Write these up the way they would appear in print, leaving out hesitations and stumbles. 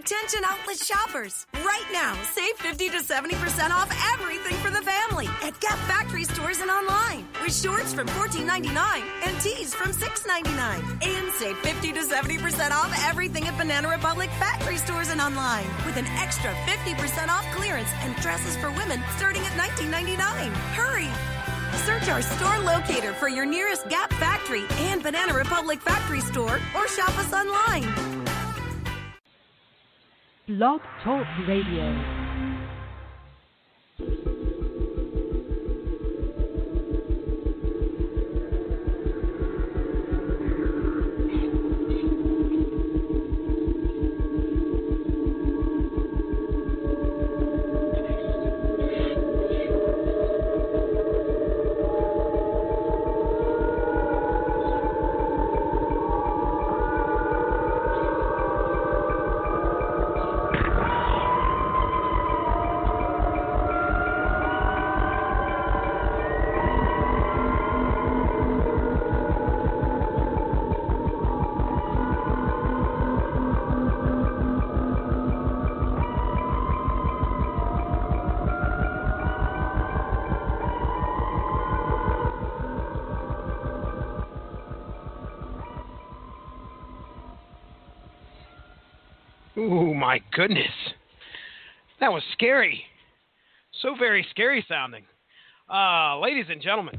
Attention outlet shoppers. Right now, save 50 to 70% off everything for the family at Gap Factory stores and online. With shorts from $14.99 and tees from $6.99. And save 50 to 70% off everything at Banana Republic Factory stores and online. With an extra 50% off clearance and dresses for women starting at $19.99. Hurry! Search our store locator for your nearest Gap Factory and Banana Republic Factory store or shop us online. Blog Talk Radio. Oh, my goodness. That was scary. So very scary sounding. Ladies and gentlemen,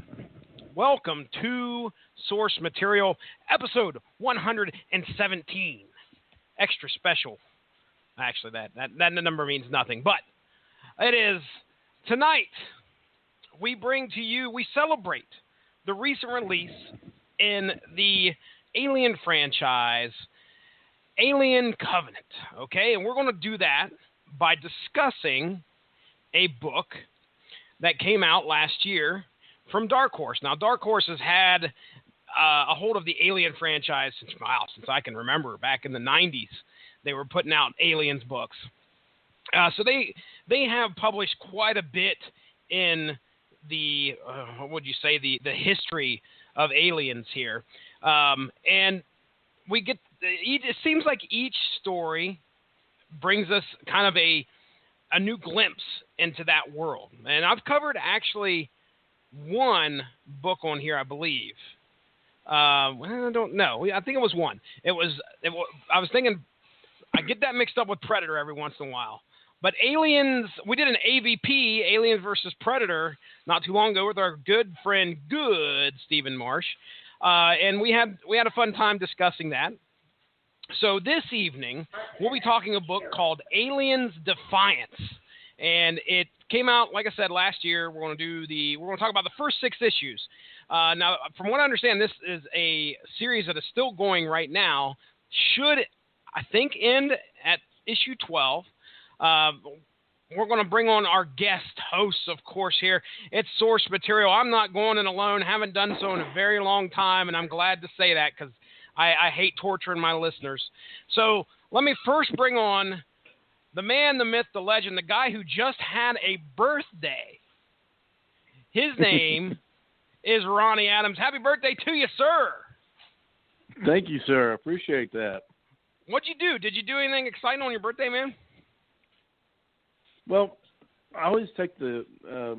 welcome to Source Material, episode 117. Extra special. Actually, that number means nothing, but it is tonight we celebrate the recent release in the Alien franchise, Alien Covenant, okay? And we're going to do that by discussing a book that came out last year from Dark Horse. Now, Dark Horse has had a hold of the Alien franchise since I can remember. Back in the 90s, they were putting out Aliens books. So they have published quite a bit in the, what would you say, the history of Aliens here. And we get... It seems like each story brings us kind of a new glimpse into that world. And I've covered actually one book on here, I believe. I don't know. I think it was one. I was thinking, I get that mixed up with Predator every once in a while. But Aliens, we did an AVP, Aliens versus Predator, not too long ago with our good friend, Stephen Marsh. And we had a fun time discussing that. So this evening, we'll be talking a book called Aliens Defiance. And it came out, like I said, last year. We're going to talk about the first 6 issues. Now, from what I understand, this is a series that is still going right now. Should, I think, end at issue 12. We're going to bring on our guest hosts, of course, here. It's Source Material. I'm not going in alone. Haven't done so in a very long time, and I'm glad to say that because I hate torturing my listeners. So let me first bring on the man, the myth, the legend, the guy who just had a birthday. His name is Ronnie Adams. Happy birthday to you, sir. Thank you, sir. I appreciate that. What'd you do? Did you do anything exciting on your birthday, man? Well, I always take take a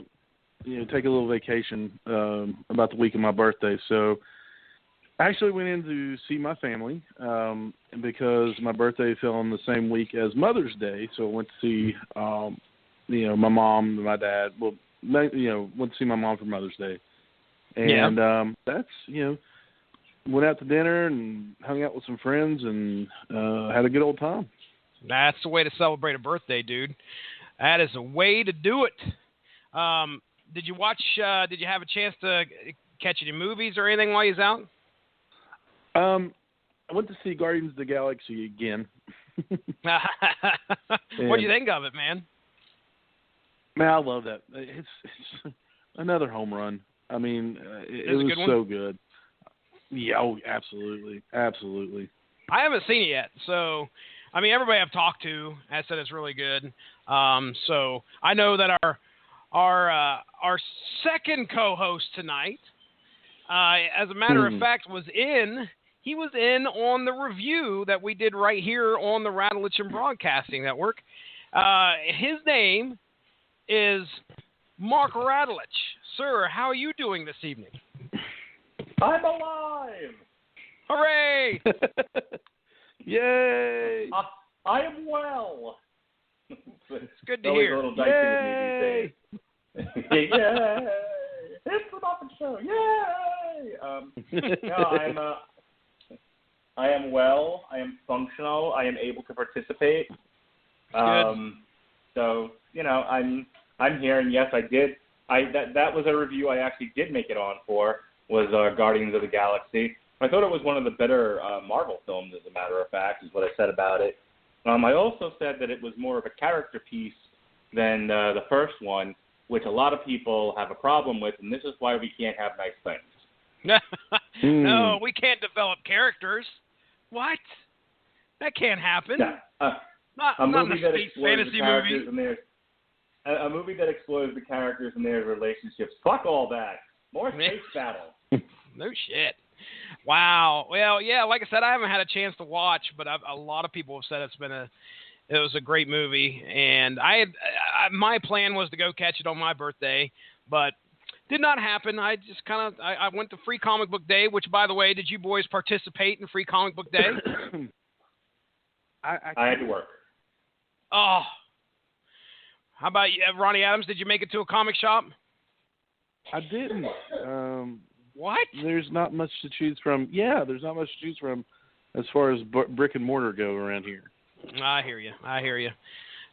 little vacation about the week of my birthday. So I actually went in to see my family because my birthday fell on the same week as Mother's Day. So I went to see, my mom and my dad. Well, went to see my mom for Mother's Day. And went out to dinner and hung out with some friends and had a good old time. That's the way to celebrate a birthday, dude. That is a way to do it. Did you have a chance to catch any movies or anything while you was out? I went to see Guardians of the Galaxy again. What do you think of it, man? Man, I love that. It's another home run. I mean, it was so good. Yeah, oh, absolutely. Absolutely. I haven't seen it yet, so I mean, everybody I've talked to has said it's really good. So I know that our second co-host tonight, as a matter of fact, was in he was in on the review that we did right here on the Radulich and Broadcasting Network. His name is Mark Radulich. Sir, how are you doing this evening? I'm alive! Hooray! Yay! I am well. It's good to Always hear. a little dicey with me these days. Yay! It's the Muppet Show! Yay! No, I am well. I am functional. I am able to participate. Good. So I'm here, and yes, I did. That was a review I actually did make it on for. Was Guardians of the Galaxy. I thought it was one of the better Marvel films, as a matter of fact, is what I said about it. I also said that it was more of a character piece than the first one, which a lot of people have a problem with, and this is why we can't have nice things. No, we can't develop characters. What? That can't happen. Yeah. Not A in movie a that space explores fantasy the characters movie. and a movie that explores the characters and their relationships. Fuck all that. More space battle. No shit. Wow. Well, yeah, like I said, I haven't had a chance to watch, but a lot of people have said it was a great movie, and my plan was to go catch it on my birthday, but did not happen. I just I went to Free Comic Book Day, which, by the way, did you boys participate in Free Comic Book Day? I had to work. Oh. How about you, Ronnie Adams? Did you make it to a comic shop? I didn't. What? There's not much to choose from. Yeah, there's not much to choose from as far as brick and mortar go around here. I hear you.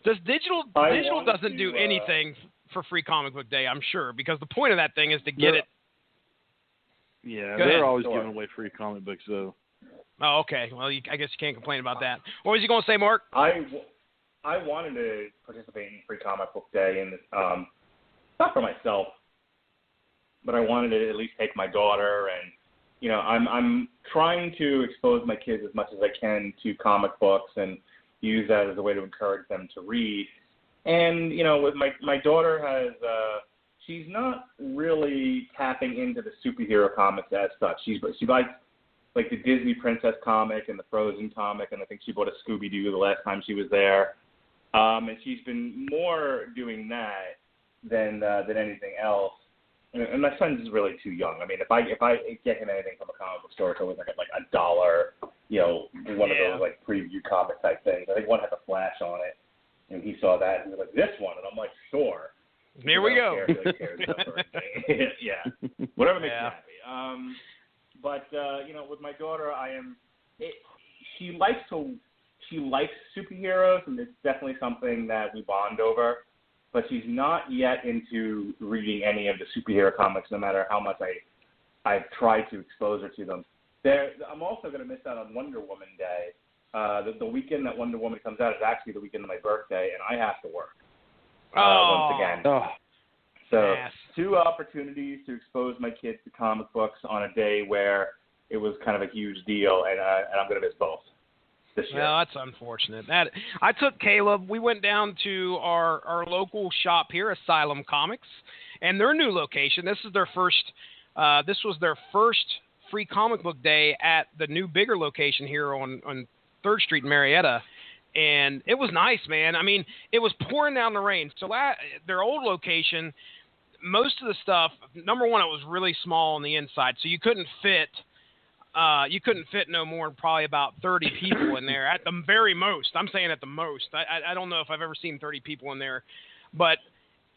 Does digital doesn't do anything for Free Comic Book Day, I'm sure, because the point of that thing is to get it. Yeah, Go they're ahead. always giving away free comic books, though. Oh, okay. Well, I guess you can't complain about that. What was you going to say, Mark? I wanted to participate in Free Comic Book Day, and not for myself, but I wanted to at least take my daughter, and I'm trying to expose my kids as much as I can to comic books and use that as a way to encourage them to read. And with my daughter has she's not really tapping into the superhero comics as such. She likes like the Disney Princess comic and the Frozen comic, and I think she bought a Scooby-Doo the last time she was there. And she's been more doing that than anything else. And my son's really too young. I mean, if I get him anything from a comic book store, it's always like $1, one of those like preview comic type things. I think one had the Flash on it, and he saw that and he was like, "This one," and I'm like, "Sure." Here we go. Yeah, whatever makes you happy. But with my daughter, she likes superheroes, and it's definitely something that we bond over. But she's not yet into reading any of the superhero comics, no matter how much I've tried to expose her to them. I'm also going to miss out on Wonder Woman Day. The weekend that Wonder Woman comes out is actually the weekend of my birthday, and I have to work once again. Oh. So Yes. 2 opportunities to expose my kids to comic books on a day where it was kind of a huge deal, and I'm going to miss both this year. Well, that's unfortunate. I took Caleb. We went down to our local shop here, Asylum Comics, and their new location. This is their first. This was their first Free Comic Book Day at the new bigger location here on 3rd Street in Marietta. And it was nice, man. I mean, it was pouring down the rain. So their old location, most of the stuff, number one, it was really small on the inside, so you couldn't fit no more than probably about 30 people in there at the very most. I'm saying at the most. I don't know if I've ever seen 30 people in there, but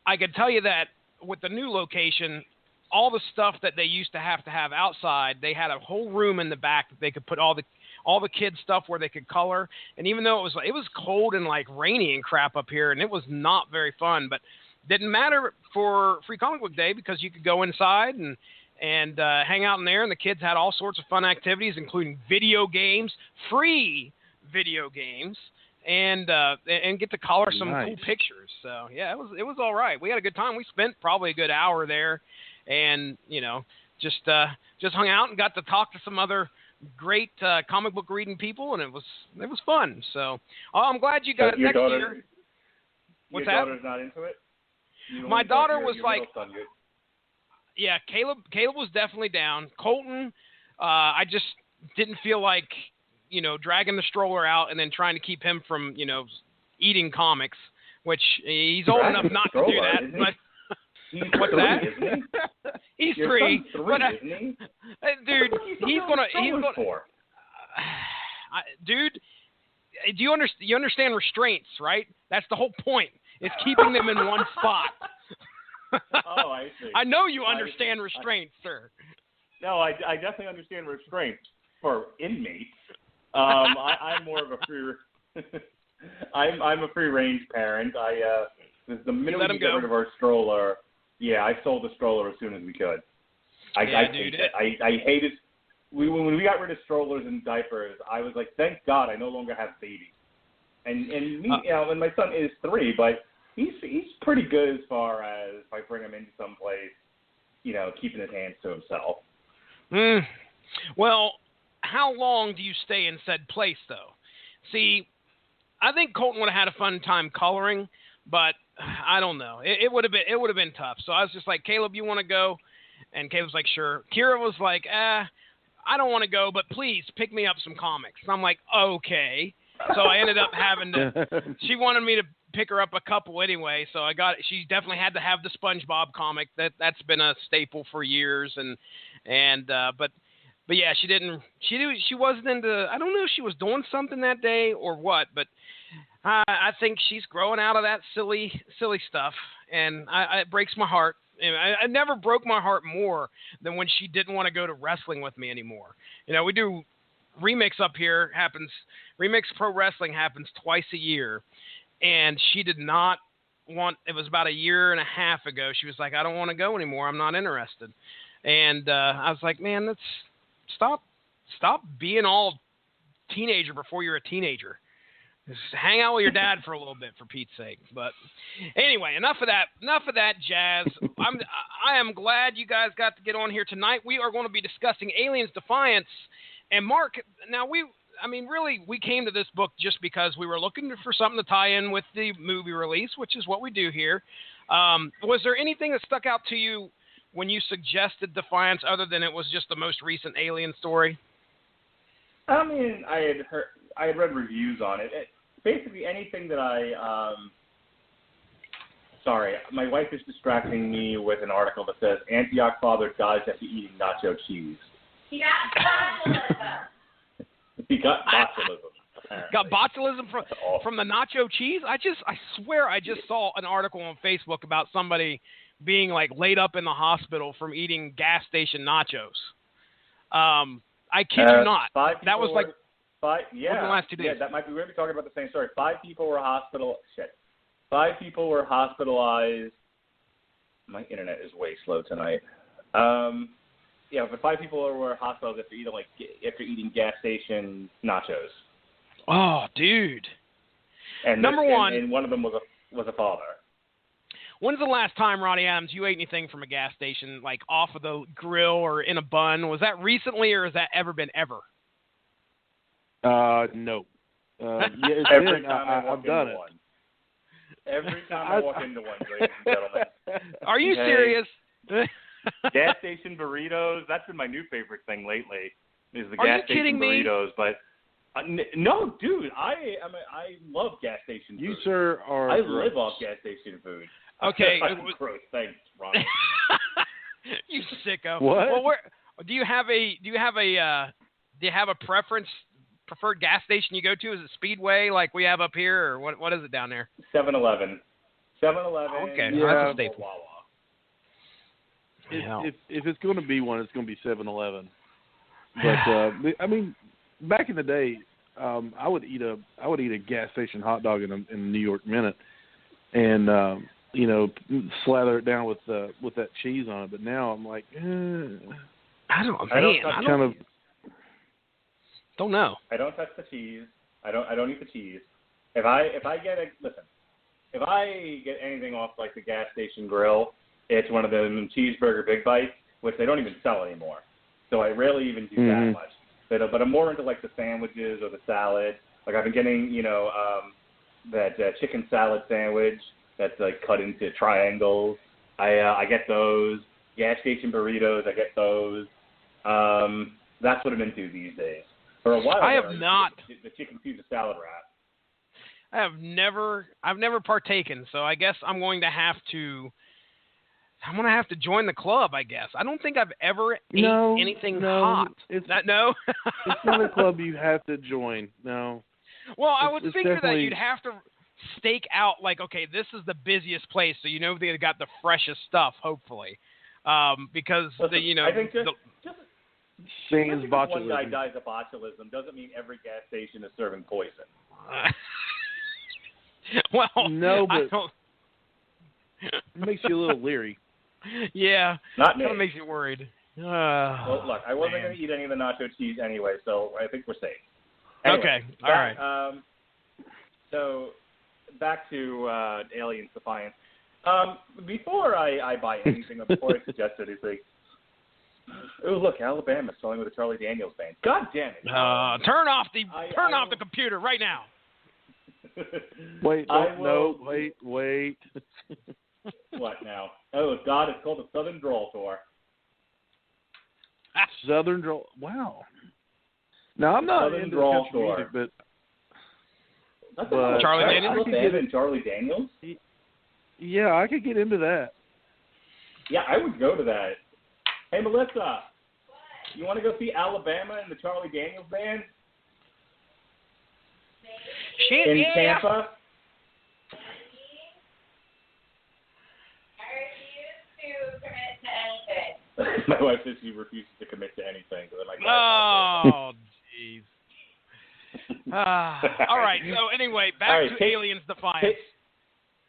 I could tell you that with the new location, all the stuff that they used to have outside, they had a whole room in the back that they could put all the kids' stuff where they could color. And even though it was cold and like rainy and crap up here, and it was not very fun, but didn't matter for Free Comic Book Day because you could go inside and hang out in there, and the kids had all sorts of fun activities, including video games, free video games, and get to color some cool pictures. So yeah, it was all right. We had a good time. We spent probably a good hour there, and just hung out and got to talk to some other great comic book reading people, and it was fun. So I'm glad you got it next year. What's that? Your daughter's not into it? My daughter was like, yeah, Caleb was definitely down. Colton, didn't feel like, dragging the stroller out and then trying to keep him from, eating comics, which he's old enough not to do that. But what's that? He's Your three. son's But, isn't he? dude, he's gonna. For? Dude, do you understand restraints, right? That's the whole point. It's keeping them in one spot. Oh, I see. I know you understand restraints, sir. No, I definitely understand restraints for inmates. I'm more of a free. I'm a free range parent. The minute we get rid of our stroller, I sold the stroller as soon as we could. I hate it. I hate it. When we got rid of strollers and diapers, I was like, thank God I no longer have babies. And me, and my son is 3, but he's pretty good as far as if I bring him into some place, keeping his hands to himself. Well, how long do you stay in said place, though? See, I think Colton would have had a fun time coloring, but I don't know. It would have been tough. So I was just like, Caleb, you want to go? And Caleb's like, sure. Kira was like, I don't want to go, but please pick me up some comics. And I'm like, okay. So I ended up having to. She wanted me to pick her up a couple anyway, so she definitely had to have the SpongeBob comic. That's been a staple for years, but yeah, she wasn't into. I don't know if she was doing something that day or what, but I think she's growing out of that silly stuff, and it breaks my heart. I never broke my heart more than when she didn't want to go to wrestling with me anymore. We do Remix up here Remix Pro Wrestling happens twice a year. And she did not want, it was about a year and a half ago, she was like, I don't want to go anymore. I'm not interested. And I was like, man, let's stop being all teenager before you're a teenager. Just hang out with your dad for a little bit, for Pete's sake. But anyway, enough of that jazz. I am glad you guys got to get on here tonight. We are going to be discussing Aliens Defiance. And Mark, now we came to this book just because we were looking for something to tie in with the movie release, which is what we do here. Was there anything that stuck out to you when you suggested Defiance other than it was just the most recent Alien story? I mean, I had read reviews on it. Basically anything that sorry, my wife is distracting me with an article that says Antioch father dies after eating nacho cheese. He got botulism. He got botulism. Got botulism from the nacho cheese? I swear I just saw an article on Facebook about somebody being like laid up in the hospital from eating gas station nachos. I kid you not. That was like within the last 2 days. Yeah, that might be. We're talking about the same story. 5 people were hospitalized. My internet is way slow tonight. But 5 people were hospitalized after eating gas station nachos. Oh, dude. And Number one, and one of them was a father. When's the last time, Ronnie Adams, you ate anything from a gas station, like off of the grill or in a bun? Was that recently, or has that ever been ever? No. Every time I walk I've done into it. one. Every time I walk into one, ladies and gentlemen. Are you serious? Gas station burritos. That's been my new favorite thing lately. Is the Are gas you station kidding me? burritos? But no, dude, I love gas station food. You, sir, are. I gross. live off gas station food. Okay. Gross. Thanks, Ronnie. You sicko. What? Well, do you have a preferred gas station you go to? Is it Speedway like we have up here, or what is it down there? 7-Eleven. 7-Eleven. Okay, yeah. that's a staple. Wawa. If it's going to be one, it's going to be 7-Eleven. But I mean, back in the day, I would eat a gas station hot dog in a New York Minute, and slather it down with that cheese on it. But now I'm like, I don't know. I don't touch the cheese. I don't eat the cheese. If I get anything off like the gas station grill, it's one of them cheeseburger big bites, which they don't even sell anymore. So I rarely even do that much. But I'm more into like the sandwiches or the salad. Like I've been getting, that chicken salad sandwich that's like cut into triangles. I get those. Gas station burritos, I get those. That's what I'm into these days. For a while, I have not. The chicken Caesar salad wrap. I've never partaken, so I guess I'm going to have to join the club, I guess. I don't think I've ever ate anything hot. It's not a club you have to join. No. Well, I would it's figure definitely... that you'd have to stake out, like, okay, this is the busiest place, so you know they got the freshest stuff, hopefully. Because, I think just Sans one guy botulism. dies of botulism doesn't mean every gas station is serving poison. Well, no, but it makes you a little leery. Yeah. Not me. Kind of makes you worried. Well, look, I wasn't going to eat any of the nacho cheese anyway, so I think we're safe. Anyway, okay, all right. So, back to Aliens Defiance. Before I buy anything, or before I suggest anything, oh, look, Alabama's selling with a Charlie Daniels band. God damn it. Turn off the computer right now. Wait. What now? Oh, God, it's called the Southern Drawl Tour. Southern Drawl. Wow. Now, I'm not into country music, but Charlie Daniels? And Charlie Daniels? Yeah, I could get into that. Yeah, I would go to that. Hey, Melissa, you want to go see Alabama and the Charlie Daniels band? Shit, in Tampa? My wife says she refuses to commit to anything. So oh, jeez. All right. So anyway, back to Aliens Defiance.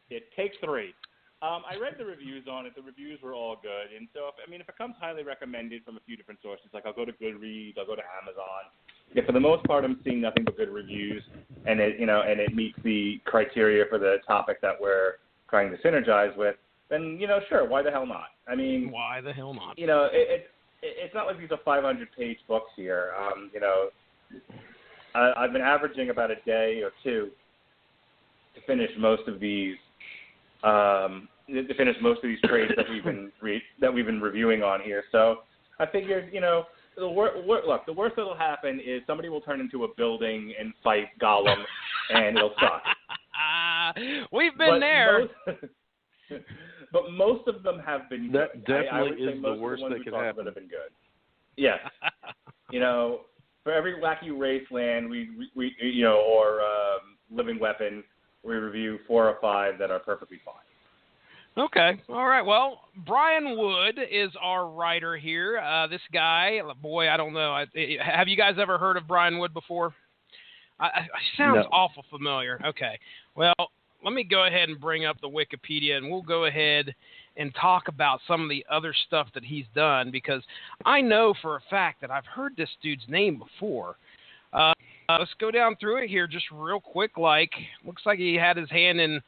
Take 3. I read the reviews on it. The reviews were all good, and so if it comes highly recommended from a few different sources, like I'll go to Goodreads, I'll go to Amazon. Yeah, for the most part, I'm seeing nothing but good reviews, and it meets the criteria for the topic that we're trying to synergize with. Then sure, why the hell not? Why the hell not? It's not like these are 500-page books here. I've been averaging about a day or two to finish most of these. Trades that we've been reviewing on here. So I figured, the worst that'll happen is somebody will turn into a building and fight Gollum, and it'll suck. We've been there. But most of them have been good. That definitely is the worst that could happen. Have been good. Yes. For every wacky wasteland or living weapon, we review 4 or 5 that are perfectly fine. Okay. All right. Well, Brian Wood is our writer here. This guy, boy, I don't know. Have you guys ever heard of Brian Wood before? Sounds awful familiar. Okay. Well, let me go ahead and bring up the Wikipedia, and we'll go ahead and talk about some of the other stuff that he's done, because I know for a fact that I've heard this dude's name before. Let's go down through it here just real quick. Looks like he had his hand in,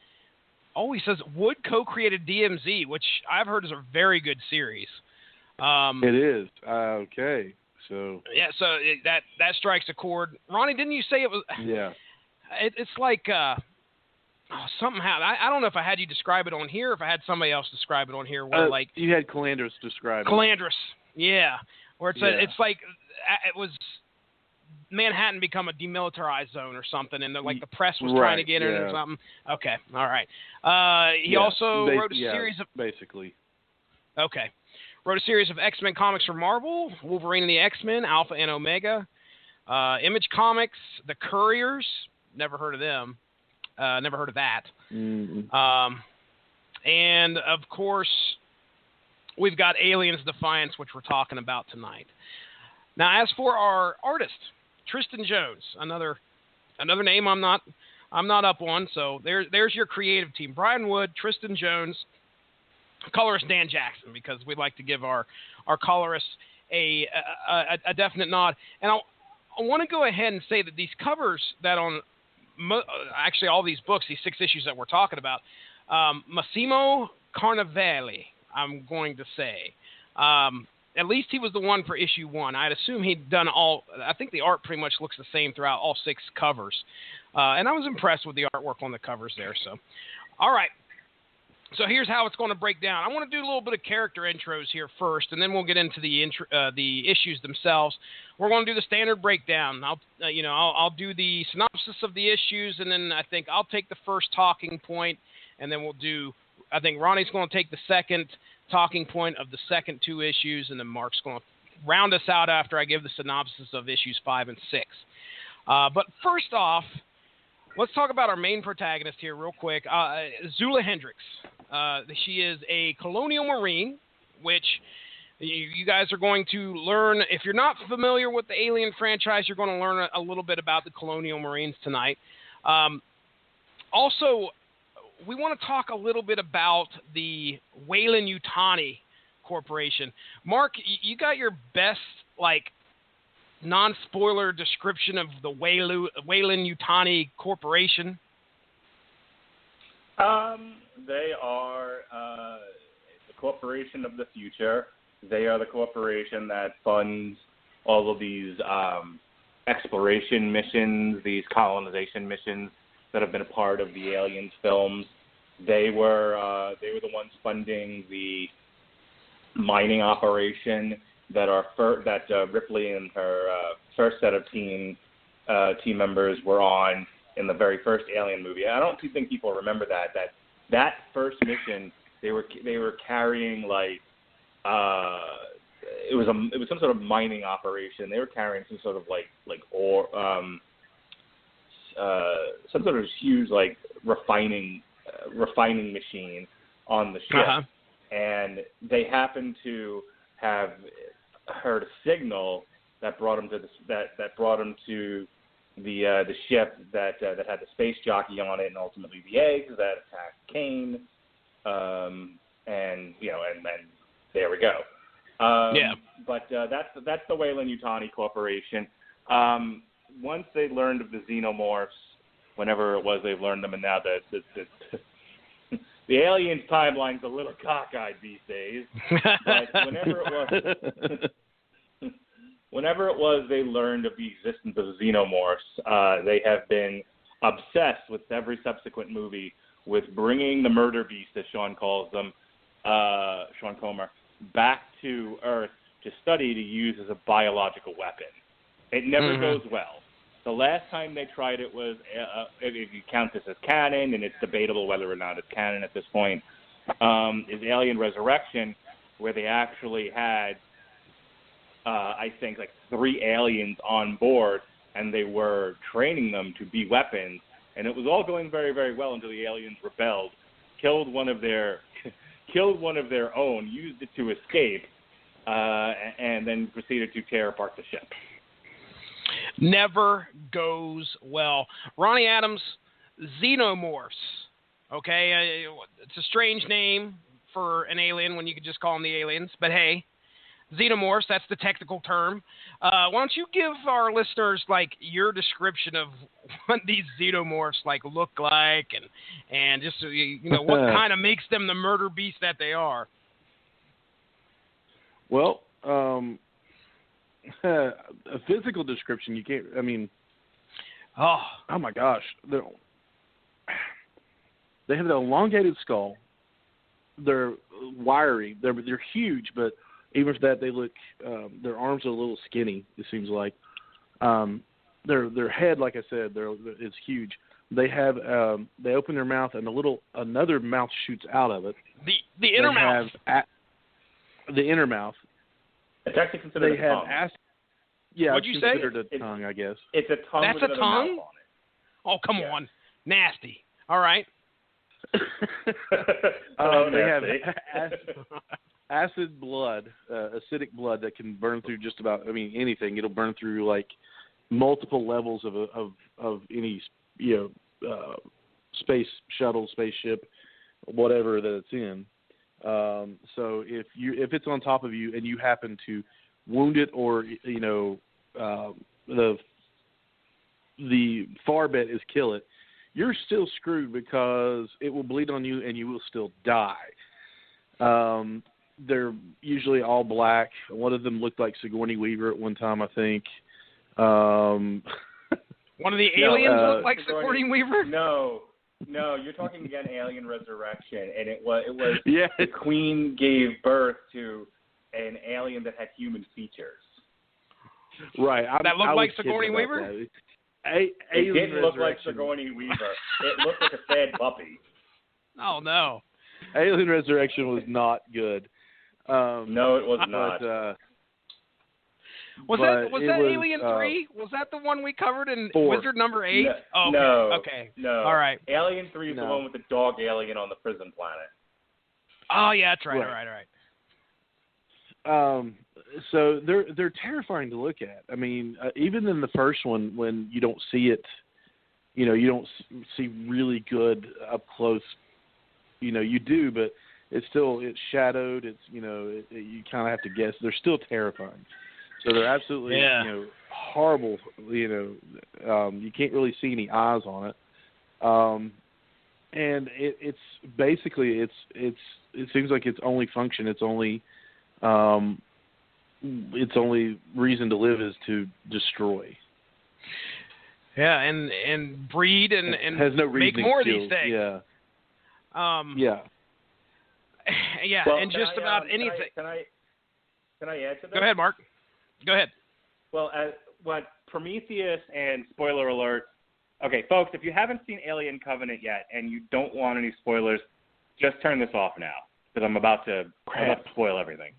he says Wood co-created DMZ, which I've heard is a very good series. It is. Okay. So. Yeah, so that strikes a chord. Ronnie, didn't you say it was? Yeah. It's like something happened. I don't know if I had you describe it on here or if I had somebody else describe it on here. Where you had Calandris describe it. Calandris, yeah. Where it's like it was Manhattan become a demilitarized zone or something, and the press was trying to get in or something. Okay, all right. He also wrote a series of basically. Okay, wrote a series of X-Men comics for Marvel, Wolverine and the X-Men, Alpha and Omega, Image Comics, The Couriers. Never heard of them. Never heard of that. Mm-hmm. And of course, we've got Aliens Defiance, which we're talking about tonight. Now, as for our artist, Tristan Jones, another name I'm not up on. So there's your creative team: Brian Wood, Tristan Jones, colorist Dan Jackson, because we'd like to give our colorists a definite nod. And I want to go ahead and say that these covers that on actually all these books, these 6 issues that we're talking about, Massimo Carnevale, I'm going to say. At least he was the one for issue 1. I'd assume he'd done all. I think the art pretty much looks the same throughout all 6 covers. And I was impressed with the artwork on the covers there. So, all right. So here's how it's going to break down. I want to do a little bit of character intros here first, and then we'll get into the issues themselves. We're going to do the standard breakdown. I'll do the synopsis of the issues, and then I think I'll take the first talking point, and then I think Ronnie's going to take the second talking point of the second 2 issues, and then Mark's going to round us out after I give the synopsis of issues 5 and 6. But first off, let's talk about our main protagonist here real quick, Zula Hendricks. She is a Colonial Marine, which you guys are going to learn. If you're not familiar with the Alien franchise, you're going to learn a little bit about the Colonial Marines tonight. Also, we want to talk a little bit about the Weyland-Yutani Corporation. Mark, you got your best, non-spoiler description of the Weyland-Yutani Corporation? They are the corporation of the future. They are the corporation that funds all of these exploration missions, these colonization missions that have been a part of the Aliens films. They were the ones funding the mining operation that Ripley and her first set of team members were on in the very first Alien movie. I don't think people remember that first mission. They were carrying it was some sort of mining operation. They were carrying some sort of ore, some sort of huge refining machine on the ship, uh-huh. And they happened to have heard a signal that brought them to the ship that had the space jockey on it, and ultimately the eggs that attacked Kane, and there we go. Yeah. But that's the Weyland-Yutani Corporation. Once they learned of the xenomorphs, whenever it was they've learned them, and now the aliens' timeline's a little cockeyed these days. But whenever it was they learned of the existence of xenomorphs, they have been obsessed with every subsequent movie with bringing the murder beast, as Sean calls them, Sean Comer, back to Earth to study to use as a biological weapon. It never goes well. The last time they tried it was, if you count this as canon, and it's debatable whether or not it's canon at this point, is Alien Resurrection, where they actually had, I think, 3 aliens on board, and they were training them to be weapons, and it was all going very, very well until the aliens rebelled, killed one of their own, used it to escape, and then proceeded to tear apart the ship. Never goes well. Ronnie Adams, xenomorphs. Okay, it's a strange name for an alien when you could just call them the aliens, but hey, xenomorphs, that's the technical term. Why don't you give our listeners your description of what these xenomorphs look like, and just what kind of makes them the murder beast that they are? Well, a physical description, you can't. I mean, oh my gosh, they have an elongated skull. They're wiry. They're huge, but even for that, they look. Their arms are a little skinny. It seems like their head, like I said, it's huge. They have they open their mouth and another mouth shoots out of it. The inner mouth. The inner mouth. It's actually considered a tongue. Yeah, what'd you say? Considered a tongue, I guess. It's a tongue. That's with a another tongue? mouth on it. Oh, come on. Nasty. All right. They have acid blood, acidic blood that can burn through just about, anything. It'll burn through multiple levels of any, space shuttle, spaceship, whatever that it's in. So if it's on top of you and you happen to wound it, or the far bet is kill it, you're still screwed because it will bleed on you and you will still die. They're usually all black. One of them looked like Sigourney Weaver at one time, I think. One of the aliens looked like Sigourney Weaver? No. No, you're talking again Alien Resurrection, and it was Yeah. the Queen gave birth to an alien that had human features. Right. That looked like Sigourney Weaver? It didn't look like Sigourney Weaver. It looked like a sad puppy. Oh, no. Alien Resurrection was not good. No, it was not. Was that was, Alien 3? Was that the one we covered in 4. Wizard number 8? No. Okay. No. All right. Alien 3 is the one with the dog alien on the prison planet. Oh, yeah, that's right. All right. So they're terrifying to look at. I mean, even in the first one, when you don't see it, you don't see really good up close. You do, but it's shadowed. It's you kind of have to guess. They're still terrifying. So they're absolutely horrible. You can't really see any eyes on it. And it's basically it seems like its only function, its only reason to live is to destroy. Yeah, and breed and has no make more skills. of these things. Yeah. Yeah, well, and just about anything. Can I add to that? Go ahead, Mark. Go ahead. Well, what Prometheus and spoiler alert. Okay, folks, if you haven't seen Alien Covenant yet and you don't want any spoilers, just turn this off now because I'm about to spoil everything.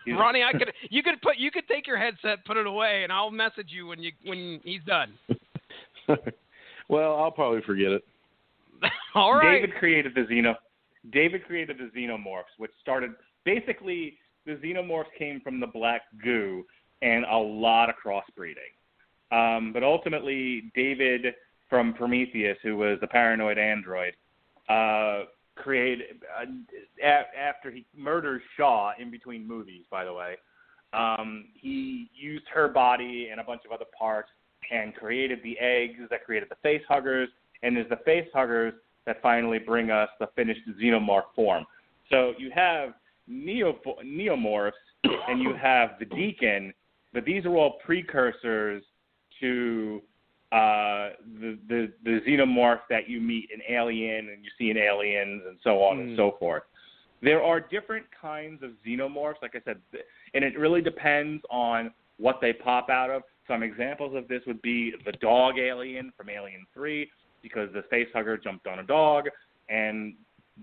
Ronnie, you could take your headset, put it away, and I'll message you when he's done. Well, I'll probably forget it. All right. David created the xenomorphs, which started basically the xenomorphs came from the black goo and a lot of crossbreeding. But ultimately, David from Prometheus, who was the paranoid android, created after he murders Shaw in between movies. By the way, he used her body and a bunch of other parts and created the eggs that created the face huggers, and it's the face huggers that finally bring us the finished xenomorph form. So you have neomorphs and you have the Deacon, but these are all precursors to the xenomorph that you meet in Alien and you see in Aliens and so on and so forth. There are different kinds of xenomorphs, like I said, and it really depends on what they pop out of. Some examples of this would be the dog alien from Alien 3, because the facehugger jumped on a dog, and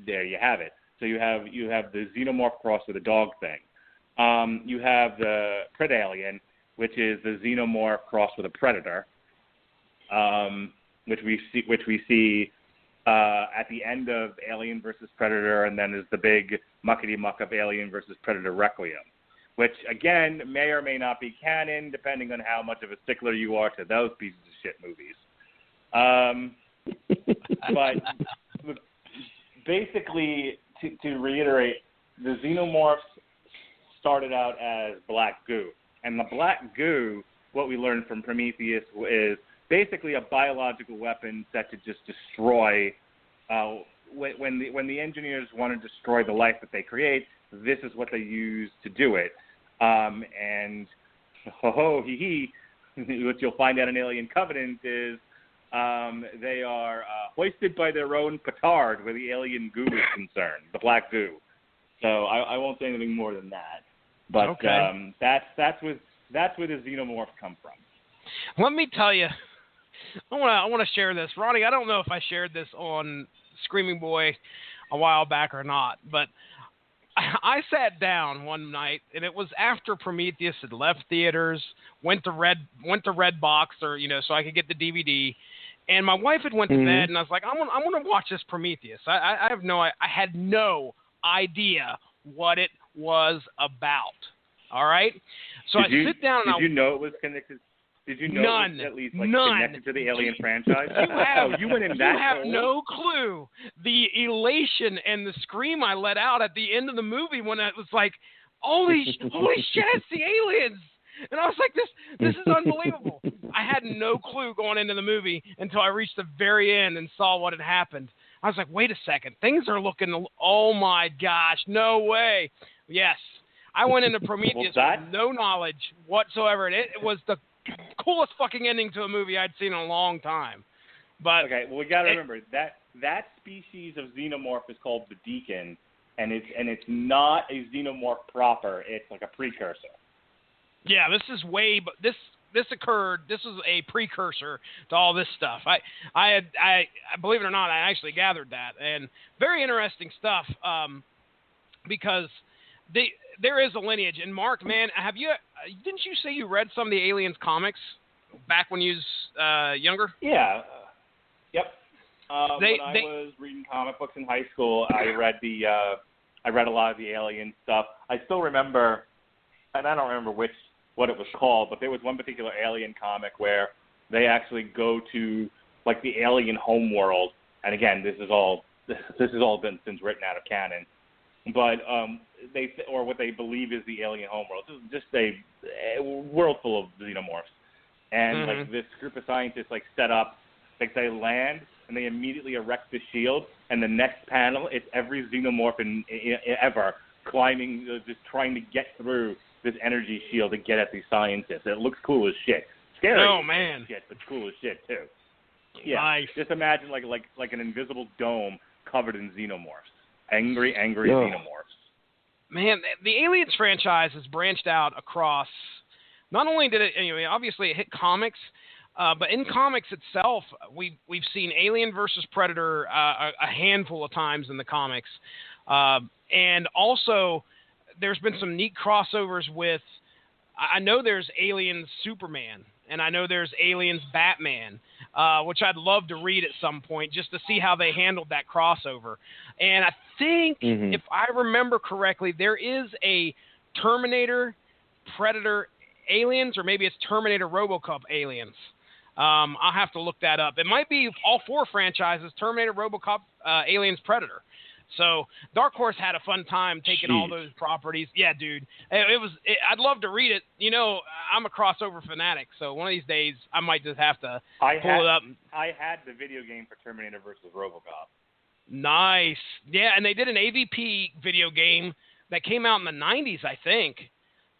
there you have it. So you have the xenomorph cross with a dog thing. You have the predalien, which is the xenomorph cross with a predator, which we see at the end of Alien versus Predator, and then is the big muckety-muck of Alien versus Predator Requiem, which, again, may or may not be canon, depending on how much of a stickler you are to those pieces of shit movies. But basically, to reiterate, the xenomorphs started out as black goo. And the black goo, what we learned from Prometheus, is basically a biological weapon set to just destroy. When the engineers want to destroy the life that they create, this is what they use to do it. And what you'll find out in Alien Covenant is they are hoisted by their own petard where the alien goo is concerned, the black goo. So I won't say anything more than that. But okay. That's where the xenomorphs come from. Let me tell you, I want to share this, Ronnie. I don't know if I shared this on Screaming Boy a while back or not, but I sat down one night, and it was after Prometheus had left theaters, went to Redbox, or so I could get the DVD. And my wife had went to bed, and I was like, I want to watch this Prometheus. I had no idea what it was about. All right, so sit down. Did you know it was connected? Did you know it was at least connected to the Alien franchise? You went in that. You have no clue the elation and the scream I let out at the end of the movie when it was like, holy shit, it's the aliens. And I was like, this is unbelievable. I had no clue going into the movie until I reached the very end and saw what had happened. I was like, wait a second. Things are looking, oh, my gosh, no way. Yes. I went into Prometheus with no knowledge whatsoever. It was the coolest fucking ending to a movie I'd seen in a long time. But okay, well, we got to remember that species of xenomorph is called the Deacon, and it's not a xenomorph proper. It's like a precursor. Yeah, this is this occurred. This was a precursor to all this stuff. I believe it or not, I actually gathered that, and very interesting stuff. Because there is a lineage. And Mark, man, didn't you say you read some of the Aliens comics back when you was younger? Yeah. Yep. When I was reading comic books in high school, I read a lot of the Alien stuff. I still remember, and I don't remember what it was called, but there was one particular Alien comic where they actually go to like the alien homeworld. And again, this has all been since written out of canon. But what they believe is the alien homeworld. This is just a world full of xenomorphs, and like this group of scientists like set up, like they land and they immediately erect the shield, and the next panel it's every xenomorph ever climbing, just trying to get through this energy shield to get at these scientists. It looks cool as shit. Scary as shit, but cool as shit too. Yeah, nice. Just imagine like an invisible dome covered in xenomorphs. Angry xenomorphs. Man, the Aliens franchise has branched out across. Not only did it, obviously it hit comics, but in comics itself, we've seen Alien versus Predator a handful of times in the comics, and also there's been some neat crossovers with. I know there's Aliens Superman, and I know there's Aliens Batman, which I'd love to read at some point just to see how they handled that crossover. And I think, if I remember correctly, there is a Terminator Predator Aliens, or maybe it's Terminator RoboCop Aliens. I'll have to look that up. It might be all four franchises, Terminator, RoboCop, Aliens, Predator. So Dark Horse had a fun time taking all those properties. Yeah, dude. I'd love to read it. I'm a crossover fanatic, so one of these days I might just have to pull it up. I had the video game for Terminator versus RoboCop. Nice. Yeah, and they did an AVP video game that came out in the 90s, I think.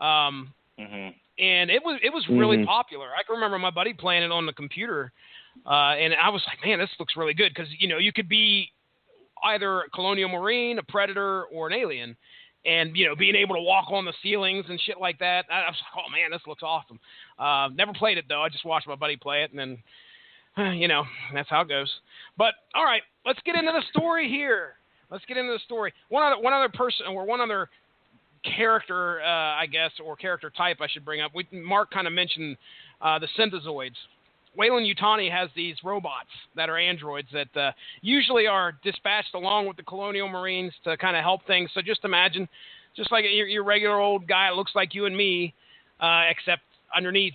And it was really popular. I can remember my buddy playing it on the computer, and I was like, man, this looks really good, because you could be either a Colonial Marine, a Predator, or an Alien, and being able to walk on the ceilings and shit like that. I was like, oh man, this looks awesome. Never played it though. I just watched my buddy play it, and then that's how it goes. But all right, let's get into the story here. One other person, or one other character, I guess, or character type I should bring up. Mark kind of mentioned the synthezoids. Weyland-Yutani has these robots that are androids that usually are dispatched along with the Colonial Marines to kind of help things. So just imagine, just like your regular old guy, it looks like you and me, except underneath,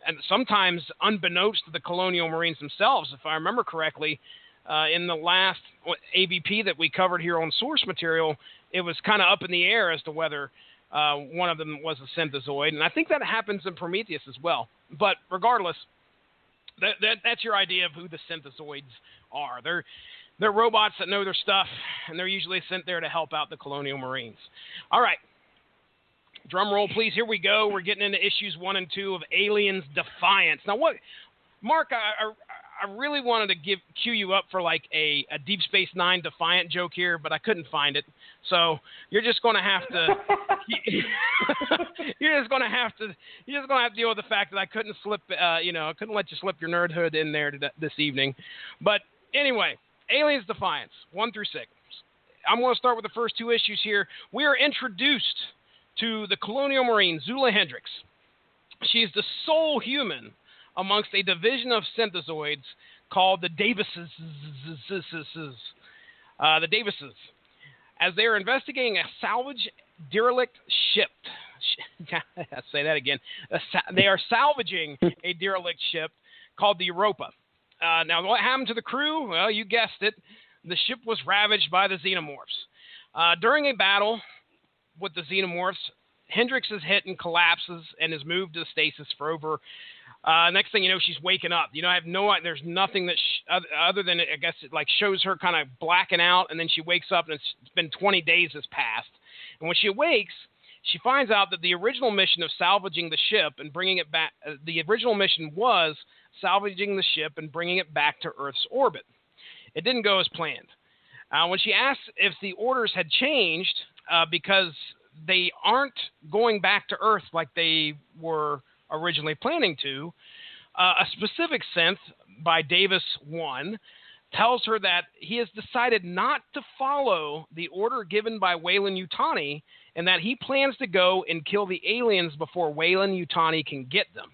and sometimes unbeknownst to the Colonial Marines themselves, if I remember correctly, in the last AVP that we covered here on source material, it was kind of up in the air as to whether one of them was a synthezoid. And I think that happens in Prometheus as well. But regardless, that's your idea of who the synthezoids are. They're robots that know their stuff, and they're usually sent there to help out the Colonial Marines. All right. Drum roll, please. Here we go. We're getting into issues 1 and 2 of Aliens Defiance. Now, Mark, I really wanted to cue you up for like a Deep Space Nine Defiant joke here, but I couldn't find it. So you're just going to have to you're just going to have to deal with the fact that I couldn't I couldn't let you slip your nerdhood in there this evening. But anyway, Aliens Defiance 1 through 6. I'm going to start with the first 2 issues here. We are introduced to the Colonial Marine Zula Hendricks. She's the sole human amongst a division of synthezoids called the Davises. The Davises. As they are investigating a salvage derelict ship. I'll say that again. They are salvaging a derelict ship called the Europa. Now, what happened to the crew? Well, you guessed it. The ship was ravaged by the xenomorphs. During a battle with the xenomorphs, Hendricks is hit and collapses and is moved to stasis for over. Next thing you know, she's waking up. I have no idea. There's nothing that other than, I guess, it like shows her kind of blacking out, and then she wakes up, and it's been 20 days has passed. And when she awakes, she finds out that the original mission of salvaging the ship and bringing it back, the original mission was salvaging the ship and bringing it back to Earth's orbit. It didn't go as planned. When she asked if the orders had changed, because they aren't going back to Earth like they were originally planning to, a specific synth by Davis 1 tells her that he has decided not to follow the order given by Weyland-Yutani and that he plans to go and kill the aliens before Weyland-Yutani can get them.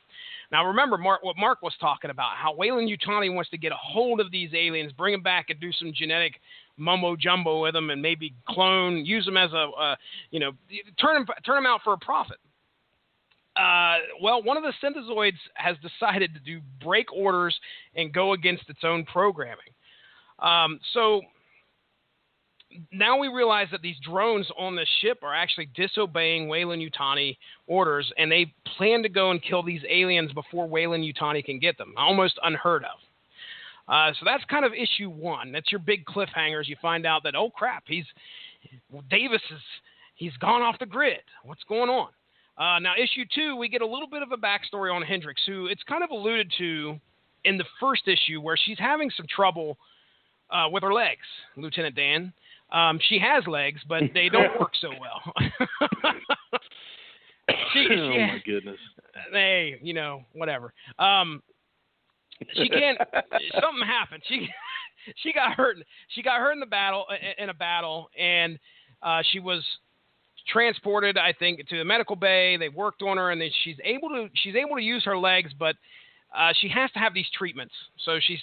Now, remember what Mark was talking about, how Weyland-Yutani wants to get a hold of these aliens, bring them back and do some genetic mumbo-jumbo with them and maybe clone, use them as turn them out for a profit. Well, one of the synthezoids has decided to break orders and go against its own programming. So now we realize that these drones on the ship are actually disobeying Weyland-Yutani orders, and they plan to go and kill these aliens before Weyland-Yutani can get them. Almost unheard of. So that's kind of issue 1. That's your big cliffhangers. You find out that, oh crap, he's gone off the grid. What's going on? Now, issue 2, we get a little bit of a backstory on Hendricks, who it's kind of alluded to in the first issue where she's having some trouble with her legs, Lieutenant Dan. She has legs, but they don't work so well. Oh, my goodness. Hey, whatever. She can't. Something happened. She got hurt. She got hurt in a battle, and she was transported, I think, to the medical bay. They worked on her, and then she's able to use her legs, but she has to have these treatments. So she's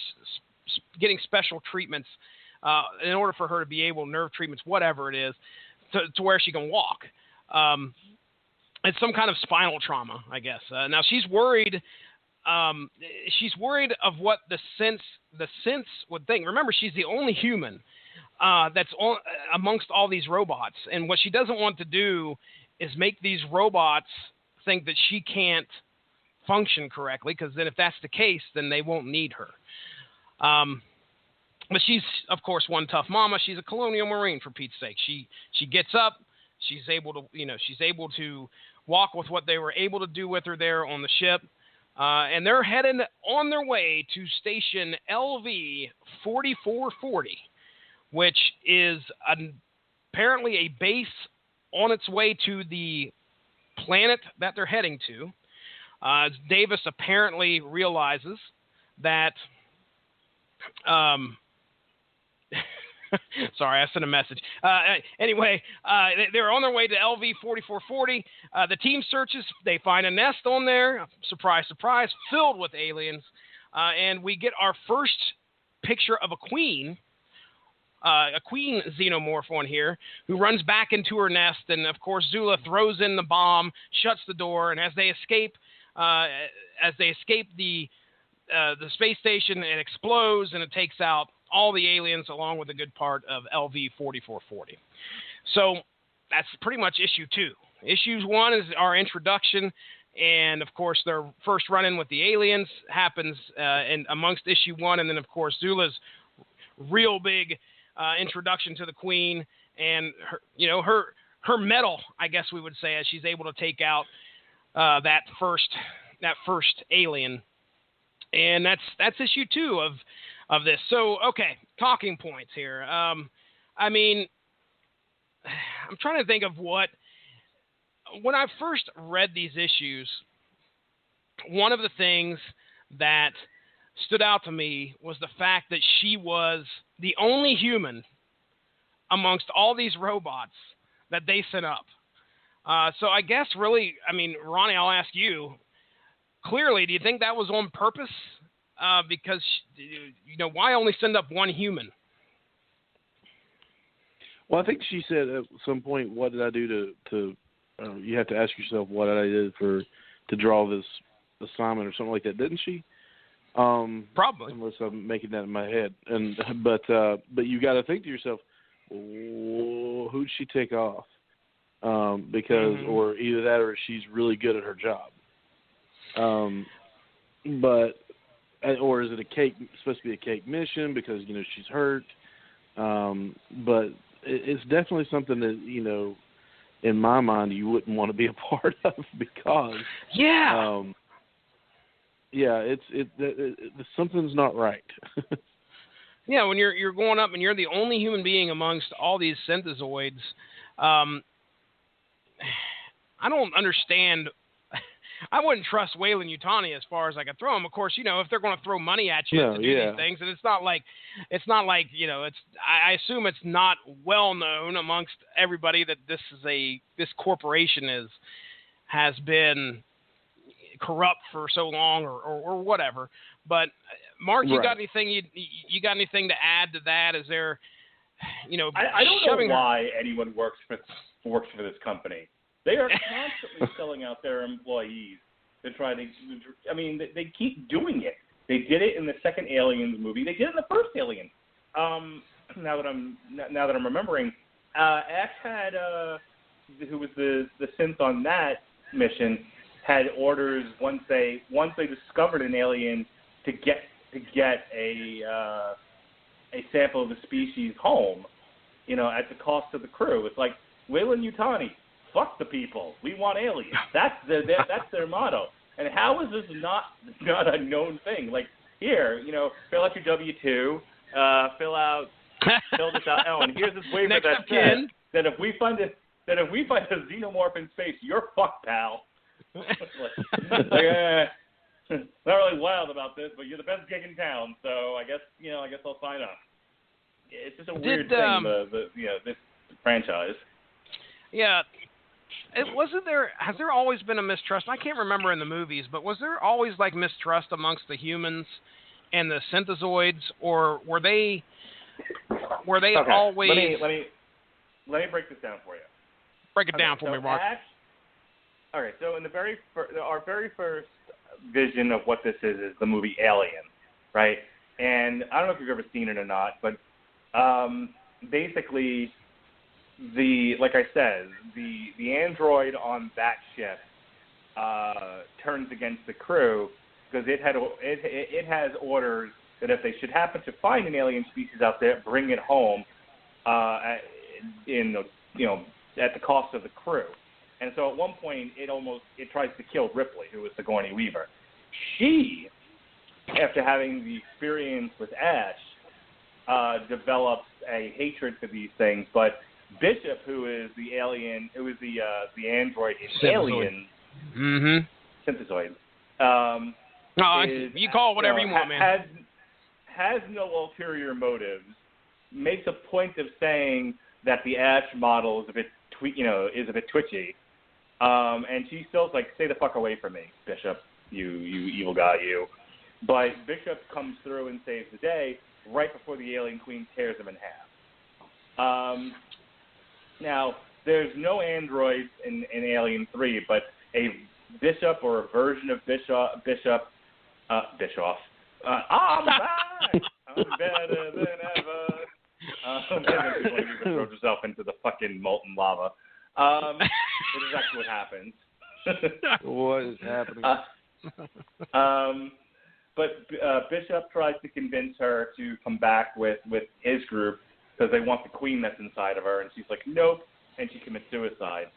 getting special treatments in order for her to be able, nerve treatments, whatever it is, to where she can walk. It's some kind of spinal trauma, I guess. Now she's worried. She's worried of what the synths would think. Remember, she's the only human that's amongst all these robots, and what she doesn't want to do is make these robots think that she can't function correctly, because then if that's the case, then they won't need her. But she's, of course, one tough mama. She's a Colonial Marine, for Pete's sake. She gets up. She's able to walk with what they were able to do with her there on the ship. And they're heading on their way to station LV 4440, which is apparently a base on its way to the planet that they're heading to. Davis apparently realizes that sorry, I sent a message. Anyway, they're on their way to LV 4440. The team searches. They find a nest on there. Surprise, surprise, filled with aliens. And we get our first picture of a queen xenomorph on here, who runs back into her nest. And, of course, Zula throws in the bomb, shuts the door, and as they escape the space station, it explodes, and it takes out all the aliens along with a good part of LV 4440. So that's pretty much issue 2. Issue 1 is our introduction, and of course their first run-in with the aliens happens in amongst issue 1, and then of course Zula's real big introduction to the Queen and her mettle, I guess we would say, as she's able to take out that first alien. And that's issue 2 of this. So, okay, talking points here. I mean, I'm trying to think of when I first read these issues, one of the things that stood out to me was the fact that she was the only human amongst all these robots that they sent up. So I guess really, I mean, Ronnie, I'll ask you, clearly, do you think that was on purpose? Because, why only send up one human? Well, I think she said at some point, what did I do to you have to ask yourself what I did to draw this assignment or something like that, didn't she? Probably. Unless I'm making that in my head. But you got to think to yourself, who'd she take off? Because, or either that or she's really good at her job. Or is it supposed to be a cake mission because, she's hurt? But it's definitely something that, in my mind, you wouldn't want to be a part of because something's not right. Yeah, when you're going up and you're the only human being amongst all these synthezoids, I don't understand. I wouldn't trust Weyland-Yutani as far as I could throw them. Of course, if they're going to throw money at you to do these things, and it's not like I assume it's not well known amongst everybody that this corporation has been corrupt for so long or whatever. But Mark, you got anything you got anything to add to that? Is there, I don't know why anyone works for this company. They are constantly selling out their employees to try to. I mean, they keep doing it. They did it in the second Aliens movie. They did it in the first Alien. Now that I'm remembering, Ash had who was the synth on that mission, had orders once they discovered an alien to get a sample of the species home, at the cost of the crew. It's like Weyland-Yutani, fuck the people. We want aliens. That's their motto. And how is this not a known thing? Like, here, fill out your W-2, fill this out. Oh, and here's this waiver that says that if we find a xenomorph in space, you're fucked, pal. Not really wild about this, but you're the best gig in town, so I guess I'll sign up. It's just a weird thing, this franchise. Yeah. Has there always been a mistrust? I can't remember in the movies, but was there always mistrust amongst the humans and the synthezoids, or were they always? Let me break this down for you. Break it down for me, Mark. So in our very first vision of what this is the movie Alien, right? And I don't know if you've ever seen it or not, but basically, like I said, the android on that ship turns against the crew because it has orders that if they should happen to find an alien species out there, bring it home at the cost of the crew. And so at one point, it tries to kill Ripley, who was Sigourney Weaver. She, after having the experience with Ash, develops a hatred for these things. But Bishop, who is the alien, who is the android in Alien, synthezoid. You call it whatever you want, man. Has no ulterior motives. Makes a point of saying that the Ash model is a bit twitchy. And she still's like, stay the fuck away from me, Bishop, you evil guy, you. But Bishop comes through and saves the day right before the alien queen tears him in half. Now, there's no androids in Alien 3, but a Bishop or a version of Bischoff. I'm back! I'm better than ever. And then Sigourney Weaver throws herself into the fucking molten lava. Which is actually what happens. What is happening? But Bishop tries to convince her to come back with his group because they want the queen that's inside of her, and she's like, nope, and she commits suicide.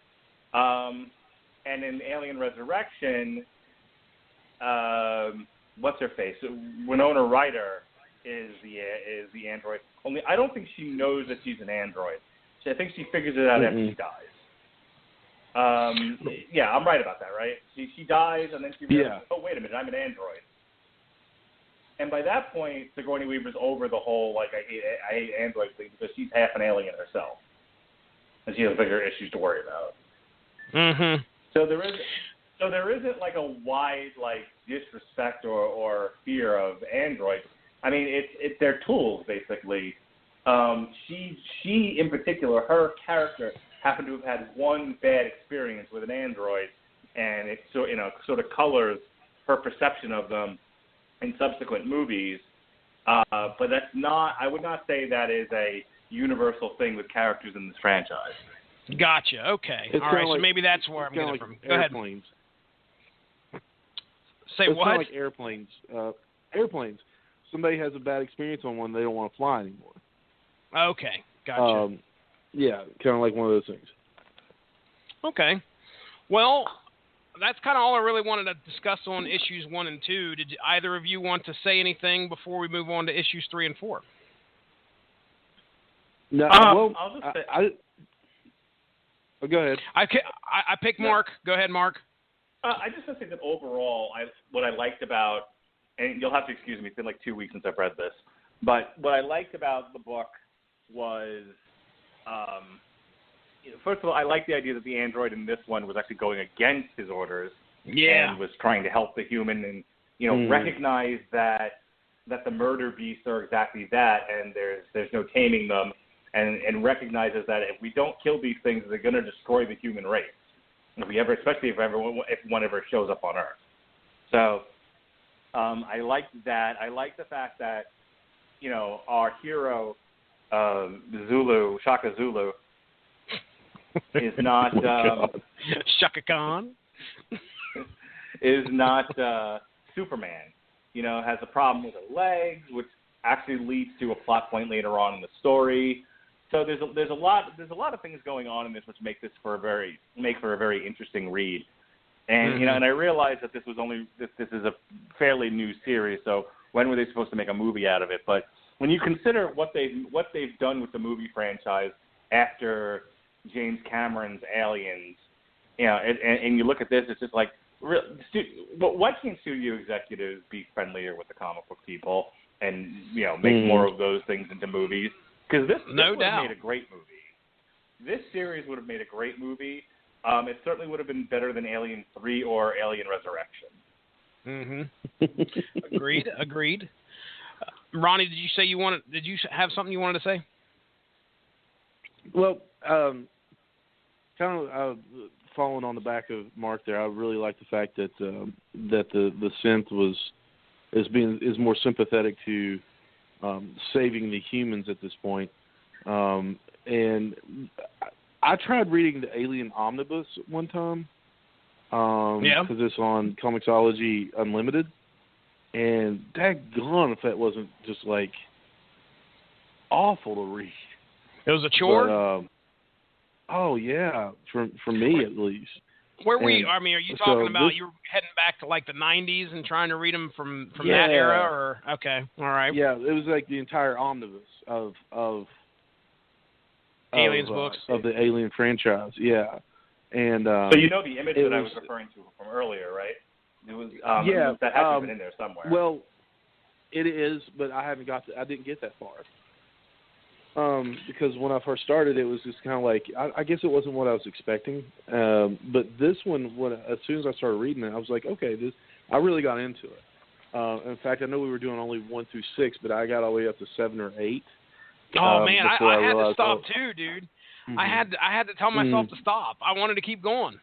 And in Alien Resurrection, what's her face? Winona Ryder is the android. Only I don't think she knows that she's an android. I think she figures it out after she dies. Yeah, I'm right about that, right? She dies, and then she realizes, oh, wait a minute, I'm an android. And by that point, Sigourney Weaver's over the whole, I hate androids thing because she's half an alien herself. And she has bigger issues to worry about. Mm-hmm. So there isn't a wide, disrespect or fear of androids. I mean, it's their tools, basically. She, in particular, her character happened to have had one bad experience with an android, and it sort of colors her perception of them in subsequent movies. But that's not. I would not say that is a universal thing with characters in this franchise. Gotcha. Okay. All right. So maybe that's where I'm getting it from. Go ahead. Airplanes. Say it's what? Kind of like airplanes. Airplanes. Somebody has a bad experience on one, they don't want to fly anymore. Okay. Gotcha. Yeah, kind of like one of those things. Okay. Well, that's kind of all I really wanted to discuss on issues 1 and 2. Did either of you want to say anything before we move on to issues 3 and 4? No, I'll just say, go ahead. I picked Mark. Go ahead, Mark. I just want to say that overall, what I liked about, and you'll have to excuse me, it's been like 2 weeks since I've read this, but what I liked about the book was, first of all, I liked the idea that the android in this one was actually going against his orders and was trying to help the human and, recognize that the murder beasts are exactly that, and there's no taming them, and recognizes that if we don't kill these things, they're going to destroy the human race. Especially if one ever shows up on Earth. So I liked that. I liked the fact that, our hero, Shaka Zulu, is not Shaka Khan is not Superman. Has a problem with her legs, which actually leads to a plot point later on in the story. So there's a lot of things going on in this which make for a very interesting read. And and I realized that this is a fairly new series, so when were they supposed to make a movie out of it? But when you consider what they've done with the movie franchise after James Cameron's Aliens, and you look at this, it's just like, why can't studio executives be friendlier with the comic book people and make more of those things into movies? Because this would have made a great movie. This series would have made a great movie. It certainly would have been better than Alien 3 or Alien Resurrection. Agreed. Ronnie, did you have something you wanted to say? Well, kind of following on the back of Mark there, I really like the fact that the synth is more sympathetic to saving the humans at this point. And I tried reading the Alien Omnibus one time. Because it's on Comixology Unlimited. And daggone if that wasn't just like awful to read. It was a chore? But, oh yeah, for me at least. Where were you? I mean, are you talking about you were heading back to like the 90s and trying to read them from that era? Or okay, all right. Yeah, it was like the entire omnibus of Aliens books of the Alien franchise. Yeah, and so the image that I was referring to from earlier, right? It was that had to have been in there somewhere. Well, it is, but I didn't get that far. Because when I first started, it was just kind of like, I guess it wasn't what I was expecting. But this one, as soon as I started reading it, I was like, okay, I really got into it. In fact, I know we were doing only 1 through 6, but I got all the way up to 7 or 8. Oh man, I had to stop too, dude. Mm-hmm. I had to tell myself to stop. I wanted to keep going.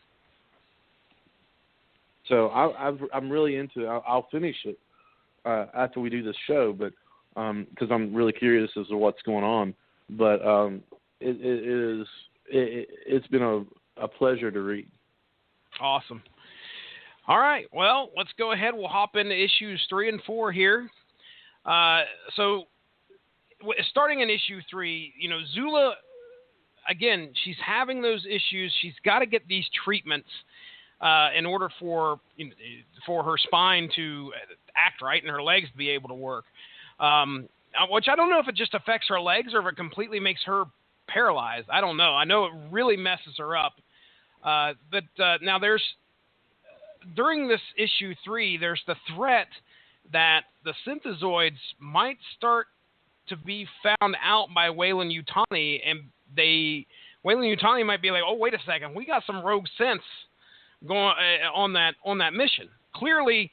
So I'm really into it. I'll finish it after we do this show, but because I'm really curious as to what's going on. But it's been a pleasure to read. Awesome. All right. Well, let's go ahead. We'll hop into issues 3 and 4 here. So starting in issue 3, Zula, again, she's having those issues. She's got to get these treatments in order for her spine to act right and her legs to be able to work. Which I don't know if it just affects her legs or if it completely makes her paralyzed. I don't know. I know it really messes her up. But now during this issue 3, there's the threat that the synthezoids might start to be found out by Weyland-Yutani, and Weyland-Yutani might be like, oh, wait a second, we got some rogue synths going on that mission. Clearly,